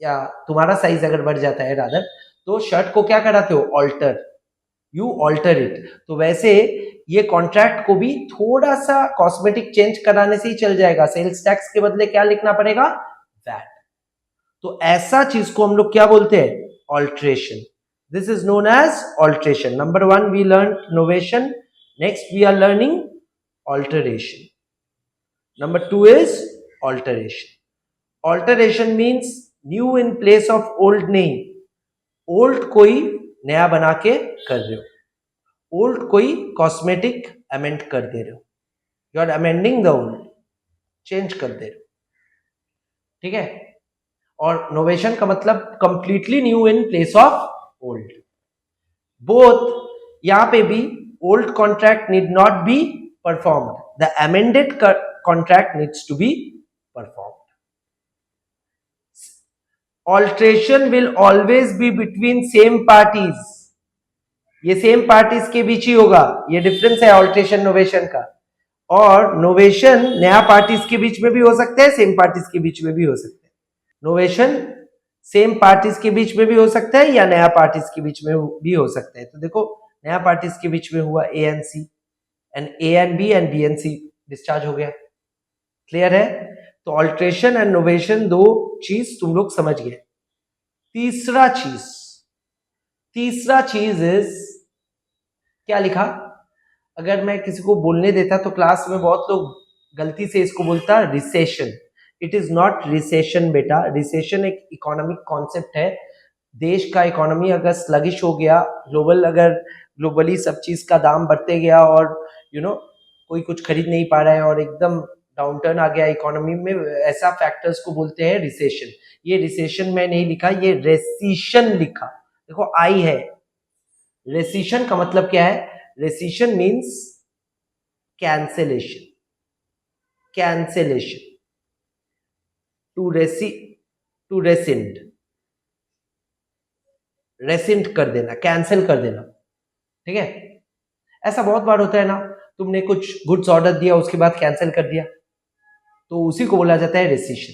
या तुम्हारा साइज अगर बढ़ जाता है रादर, तो शर्ट को क्या कराते हो? Alter, you alter it. तो वैसे ये कॉन्ट्रैक्ट को भी थोड़ा सा कॉस्मेटिक चेंज कराने से ही चल जाएगा। सेल्स टैक्स के बदले क्या लिखना पड़ेगा? वैट। तो ऐसा चीज को हम लोग क्या बोलते हैं? Alteration. This is known as alteration. Number 1 we learn novation, next we are learning alteration. Number 2 is alteration. Alteration means new in place of old नहीं, ओल्ड कोई नया बना के कर रहे हो, ओल्ड कोई कॉस्मेटिक अमेंड कर दे रहे हो, you are amending the old, change कर दे रहे हो, ठीक है। और नोवेशन का मतलब completely new in place of old. Both यहां पे भी old contract need not be performed, the amended contract needs to be performed. Alteration will always be between same parties, ये सेम पार्टीज के बीच ही होगा, ये डिफरेंस है ऑल्ट्रेशन नोवेशन का। और नोवेशन नया पार्टीज के बीच में भी हो सकता है, सेम पार्टीज के बीच में भी हो सकता है। नोवेशन सेम पार्टीज के बीच में भी हो सकता है या नया पार्टीज के बीच में भी हो सकता है। तो देखो नया पार्टीज के बीच में हुआ A and C, and A and B and C discharge हो गया। क्लियर है? तो ऑल्ट्रेशन एंड नोवेशन दो चीज तुम लोग समझ गए। तीसरा चीज इज क्या लिखा? अगर मैं किसी को बोलने देता तो क्लास में बहुत लोग गलती से इसको बोलता recession. It is not recession बेटा। रिसेशन एक इकोनॉमिक कॉन्सेप्ट है। देश का इकोनॉमी अगर स्लगिश हो गया, ग्लोबली सब चीज का दाम बढ़ते गया और कोई कुछ खरीद नहीं पा रहा है और एकदम डाउनटर्न आ गया इकोनॉमी में, ऐसा फैक्टर्स को बोलते हैं रिसेशन। ये रिसेशन में नहीं लिखा, ये रेसिशन लिखा। देखो आई है। रेसिशन का मतलब क्या है? Rescission means cancellation. टू रेसिंड, रेसिंड कर देना, कैंसिल कर देना, ठीक है। ऐसा बहुत बार होता है ना, तुमने कुछ गुड्स ऑर्डर दिया उसके बाद कैंसिल कर दिया, तो उसी को बोला जाता है rescission.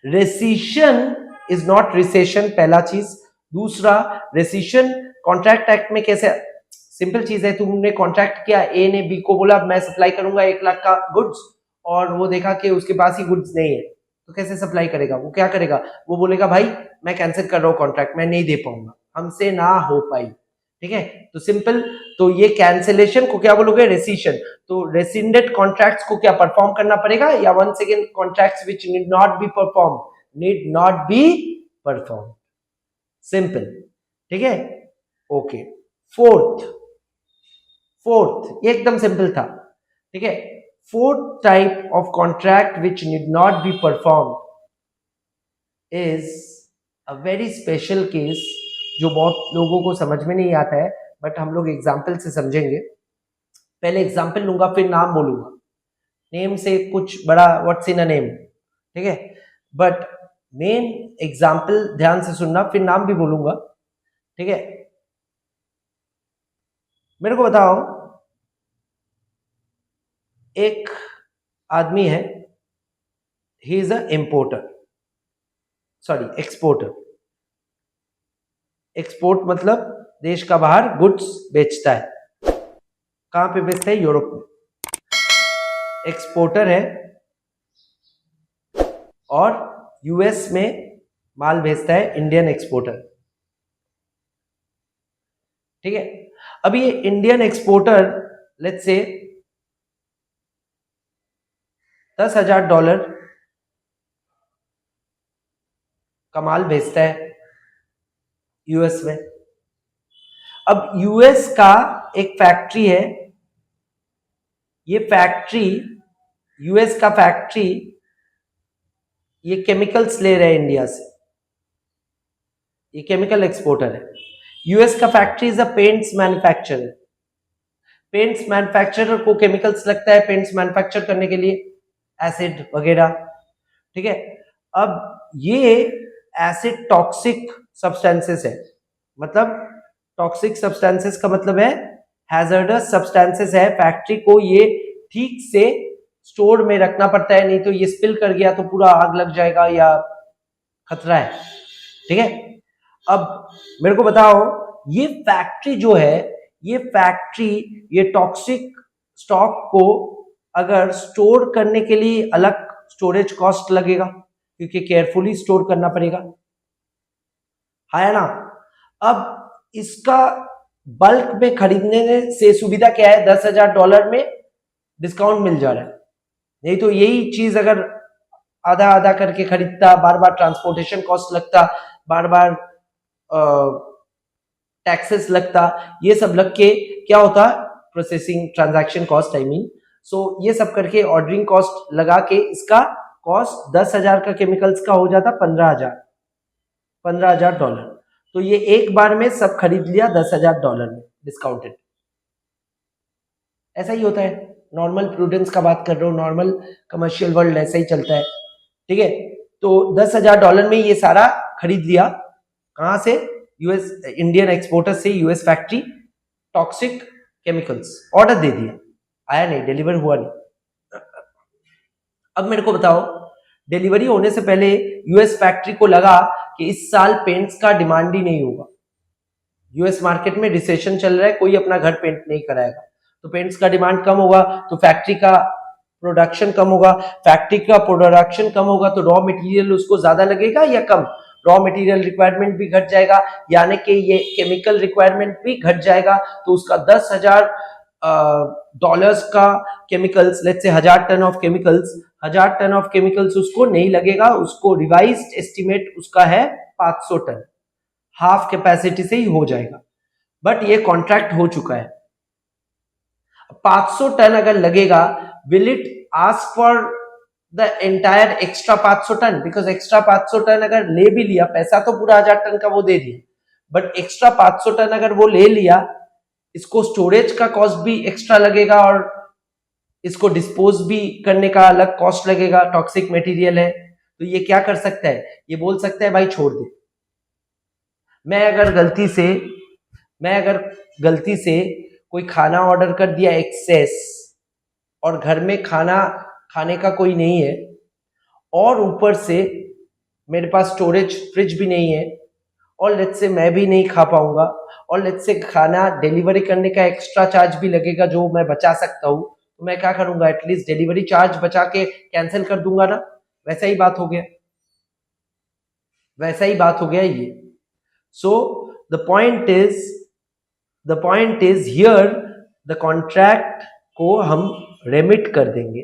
Rescission is not recession, पहला चीज। दूसरा, रेसिशन कॉन्ट्रैक्ट एक्ट में कैसे? सिंपल चीज है, तुमने कॉन्ट्रैक्ट किया, ए ने बी को बोला मैं सप्लाई करूंगा 1 लाख का गुड्स, और वो देखा कि उसके पास ही गुड्स नहीं है, तो कैसे सप्लाई करेगा? वो क्या करेगा? वो बोलेगा भाई मैं कैंसिल कर रहा हूँ कॉन्ट्रैक्ट, मैं नहीं दे पाऊंगा, हमसे ना हो पाई, ठीक है। तो सिंपल, तो ये कैंसिलेशन को क्या बोलोगे? रेसिशन। तो रेसिंडेड कॉन्ट्रैक्ट्स को क्या परफॉर्म करना पड़ेगा? या once again contracts which need not be perform, simple, ठीक है। ओके, फोर्थ, ये एकदम सिंपल था, ठीक है। Fourth type of contract which need not be perform is a very special case, जो बहुत लोगों को समझ में नहीं आता है, बट हम लोग एग्जाम्पल से समझेंगे। पहले एग्जाम्पल लूंगा फिर नाम बोलूंगा। नेम से कुछ बड़ा, व्हाट्स इन अ नेम, ठीक है। बट मेन एग्जाम्पल ध्यान से सुनना, फिर नाम भी बोलूंगा, ठीक है। मेरे को बताओ, एक आदमी है, he is a importer, sorry exporter. Export मतलब देश का बाहर गुड्स बेचता है। कहां पे बेचता है? यूरोप में। एक्सपोर्टर है और यूएस में माल भेजता है, इंडियन एक्सपोर्टर, ठीक है। अब ये इंडियन एक्सपोर्टर लेट्स से $10,000 का माल भेजता है यूएस में। अब यूएस का एक फैक्ट्री है, ये फैक्ट्री, यूएस का फैक्ट्री, ये केमिकल्स ले रहे हैं इंडिया से, ये केमिकल एक्सपोर्टर है। यूएस का factory is a paints manufacturer. Paints manufacturer को केमिकल्स लगता है पेंट्स मैन्युफैक्चर करने के लिए, एसिड वगैरह, ठीक है। अब ये एसिड टॉक्सिक सब्सटेंसेस है, मतलब टॉक्सिक सब्सटेंसेस का मतलब है हैजर्डस सब्सटेंसेस है। फैक्ट्री को ये ठीक से स्टोर में रखना पड़ता है, नहीं तो ये स्पिल कर गया तो पूरा आग लग जाएगा या खतरा है, ठीक है। अब मेरे को बताओ, ये फैक्ट्री जो है, ये फैक्ट्री ये टॉक्सिक स्टॉक को अगर स्टोर करने के लिए अलग स्टोरेज कॉस्ट लगेगा, क्योंकि केयरफुली स्टोर करना पड़ेगा, है ना। अब इसका बल्क में खरीदने से सुविधा क्या है? $10,000 में डिस्काउंट मिल जा रहा है। नहीं तो यही चीज अगर आधा आधा करके खरीदता, बार बार ट्रांसपोर्टेशन कॉस्ट लगता, बार बार टैक्सेस लगता, ये सब लग के क्या होता, processing transaction cost I mean, so ये सब करके ऑर्डरिंग कॉस्ट लगा के इसका कॉस्ट 10,000 का केमिकल्स का हो जाता $15,000। तो ये एक बार में सब खरीद लिया $10,000 में डिस्काउंटेड। ऐसा ही होता है, नॉर्मल प्रूडेंस का बात कर रहा हूँ, नॉर्मल कमर्शियल वर्ल्ड ऐसा ही चलता है, ठीक है। तो $10,000 में ये सारा खरीद लिया, कहां से? यूएस, इंडियन एक्सपोर्टर से, US factory, toxic chemicals, order दे दिया, आया नहीं, डिलीवर हुआ नहीं। अब मेरे को बताओ, डिलीवरी होने से पहले यूएस फैक्ट्री को लगा कि इस साल पेंट्स का डिमांड ही नहीं होगा, यूएस मार्केट में रिसेशन चल रहा है, कोई अपना घर पेंट नहीं कराएगा, तो पेंट्स का डिमांड कम होगा, तो फैक्ट्री का प्रोडक्शन कम होगा। फैक्ट्री का प्रोडक्शन कम होगा तो रॉ मटेरियल उसको ज्यादा लगेगा या कम? रॉ मटेरियल रिक्वायरमेंट भी घट जाएगा, यानी कि ये केमिकल रिक्वायरमेंट भी घट जाएगा, तो उसका $10,000 का chemicals, let's say 1,000 ton of chemicals, 1,000 ton of chemicals उसको नहीं लगेगा, उसको रिवाइज्ड एस्टिमेट उसका है 500 टन, हाफ कैपेसिटी से ही हो जाएगा। बट ये कॉन्ट्रैक्ट हो चुका है, 500 टन अगर लगेगा, will it ask for the entire extra 500 ton? Because extra 500 ton अगर ले भी लिया, पैसा तो पूरा 1,000 टन का वो दे दिया, बट एक्स्ट्रा 500 टन अगर वो ले लिया, इसको स्टोरेज का कॉस्ट भी एक्स्ट्रा लगेगा और इसको डिस्पोज भी करने का अलग कॉस्ट लगेगा, टॉक्सिक मटेरियल है। तो ये क्या कर सकता है? ये बोल सकता है भाई छोड़ दे। मैं अगर गलती से कोई खाना ऑर्डर कर दिया एक्सेस, और घर में खाना खाने का कोई नहीं है, और ऊपर से मेरे पास स्टोरेज फ्रिज भी नहीं है, और लेट्स से मैं भी नहीं खा पाऊंगा, और लेट्स से खाना डिलीवरी करने का एक्स्ट्रा चार्ज भी लगेगा जो मैं बचा सकता हूं, तो मैं क्या करूंगा? एटलीस्ट डिलीवरी चार्ज बचा के कैंसिल कर दूंगा ना। वैसा ही बात हो गया, ये। So the point is here, the contract को हम रेमिट कर देंगे।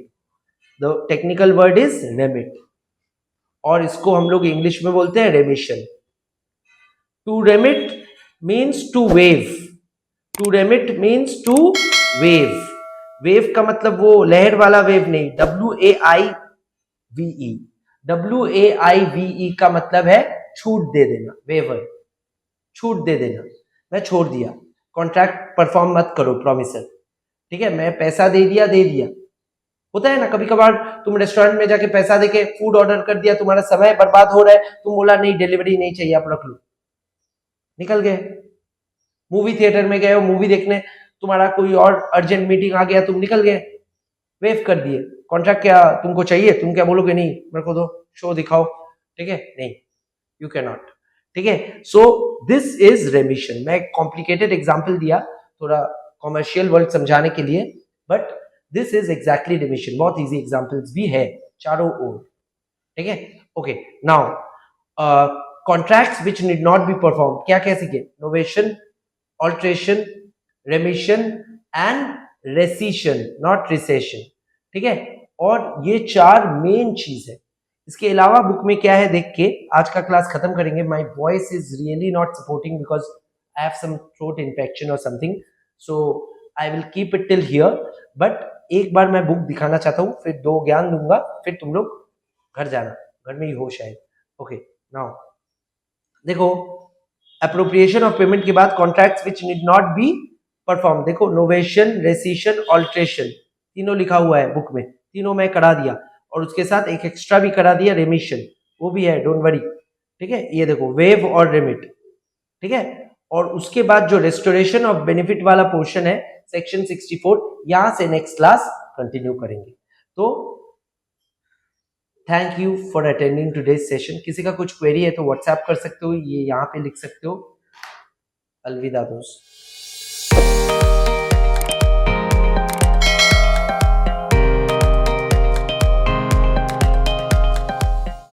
The technical word is remit, और इसको हम लोग इंग्लिश में बोलते हैं remission. To remit means to waive. Waive का मतलब वो लहर वाला वेव नहीं, WAIVE का मतलब है छूट दे देना, वेवर, छूट दे देना, मैं छोड़ दिया, कॉन्ट्रैक्ट परफॉर्म मत करो, प्रॉमिसर, ठीक है, मैं पैसा दे दिया, होता है ना, कभी कभार तुम रेस्टोरेंट में जाके पैसा देके फूड ऑर्डर कर दिया, तुम्हारा समय बर्बाद हो रहा है, तुम बोला नहीं डिलीवरी नहीं चाहिए, आप रख लो, निकल गए। मूवी थिएटर में गए हो मूवी देखने, तुम्हारा कोई और अर्जेंट मीटिंग आ गया, तुम निकल गए, वेव कर दिए। कॉन्ट्रैक्ट क्या तुमको चाहिए? तुम क्या बोलोगे? नहीं मेरे को दो, शो दिखाओ, ठीक है? नहीं, यू कैन नॉट, ठीक है? सो दिस इज रेमिशन। मैं कॉम्प्लिकेटेड एग्जांपल दिया थोड़ा कॉमर्शियल वर्ल्ड समझाने के लिए, बट दिस इज एग्जैक्टली रेमिशन। बहुत इजी एग्जांपल्स भी है चारों ओर, ठीक है? Okay, now contracts which need not be perform, क्या क्या सीखे? Novation, alteration, रेमिशन and rescission, not recession, ठीक है? और ये चार मेन चीज है। इसके अलावा बुक में क्या है देख के आज का क्लास खत्म करेंगे। My voice is really not supporting because I have some throat infection और something, so I will keep it till here. But एक बार मैं बुक दिखाना चाहता हूँ, फिर दो ज्ञान दूंगा, फिर तुम लोग घर जाना, घर में ही हो शायद। ओके, नाउ देखो, अप्रोप्रिएशन ऑफ पेमेंट के बाद contracts which need not be perform, देखो नोवेशन, रेसिशन, ऑल्ट्रेशन, तीनों लिखा हुआ है बुक में, तीनों मैं करा दिया, और उसके साथ एक एक्स्ट्रा भी करा दिया, रेमिशन, वो भी है, डोंट वरी, ठीक है? ये देखो, वेव और रेमिट, ठीक है? और उसके बाद जो रेस्टोरेशन ऑफ बेनिफिट वाला पोर्शन है सेक्शन 64, यहां से नेक्स्ट क्लास कंटिन्यू करेंगे। तो thank you for attending today's session. किसी का कुछ क्वेरी है तो व्हाट्सएप कर सकते हो, ये यहाँ पे लिख सकते हो। अलविदा दोस्त।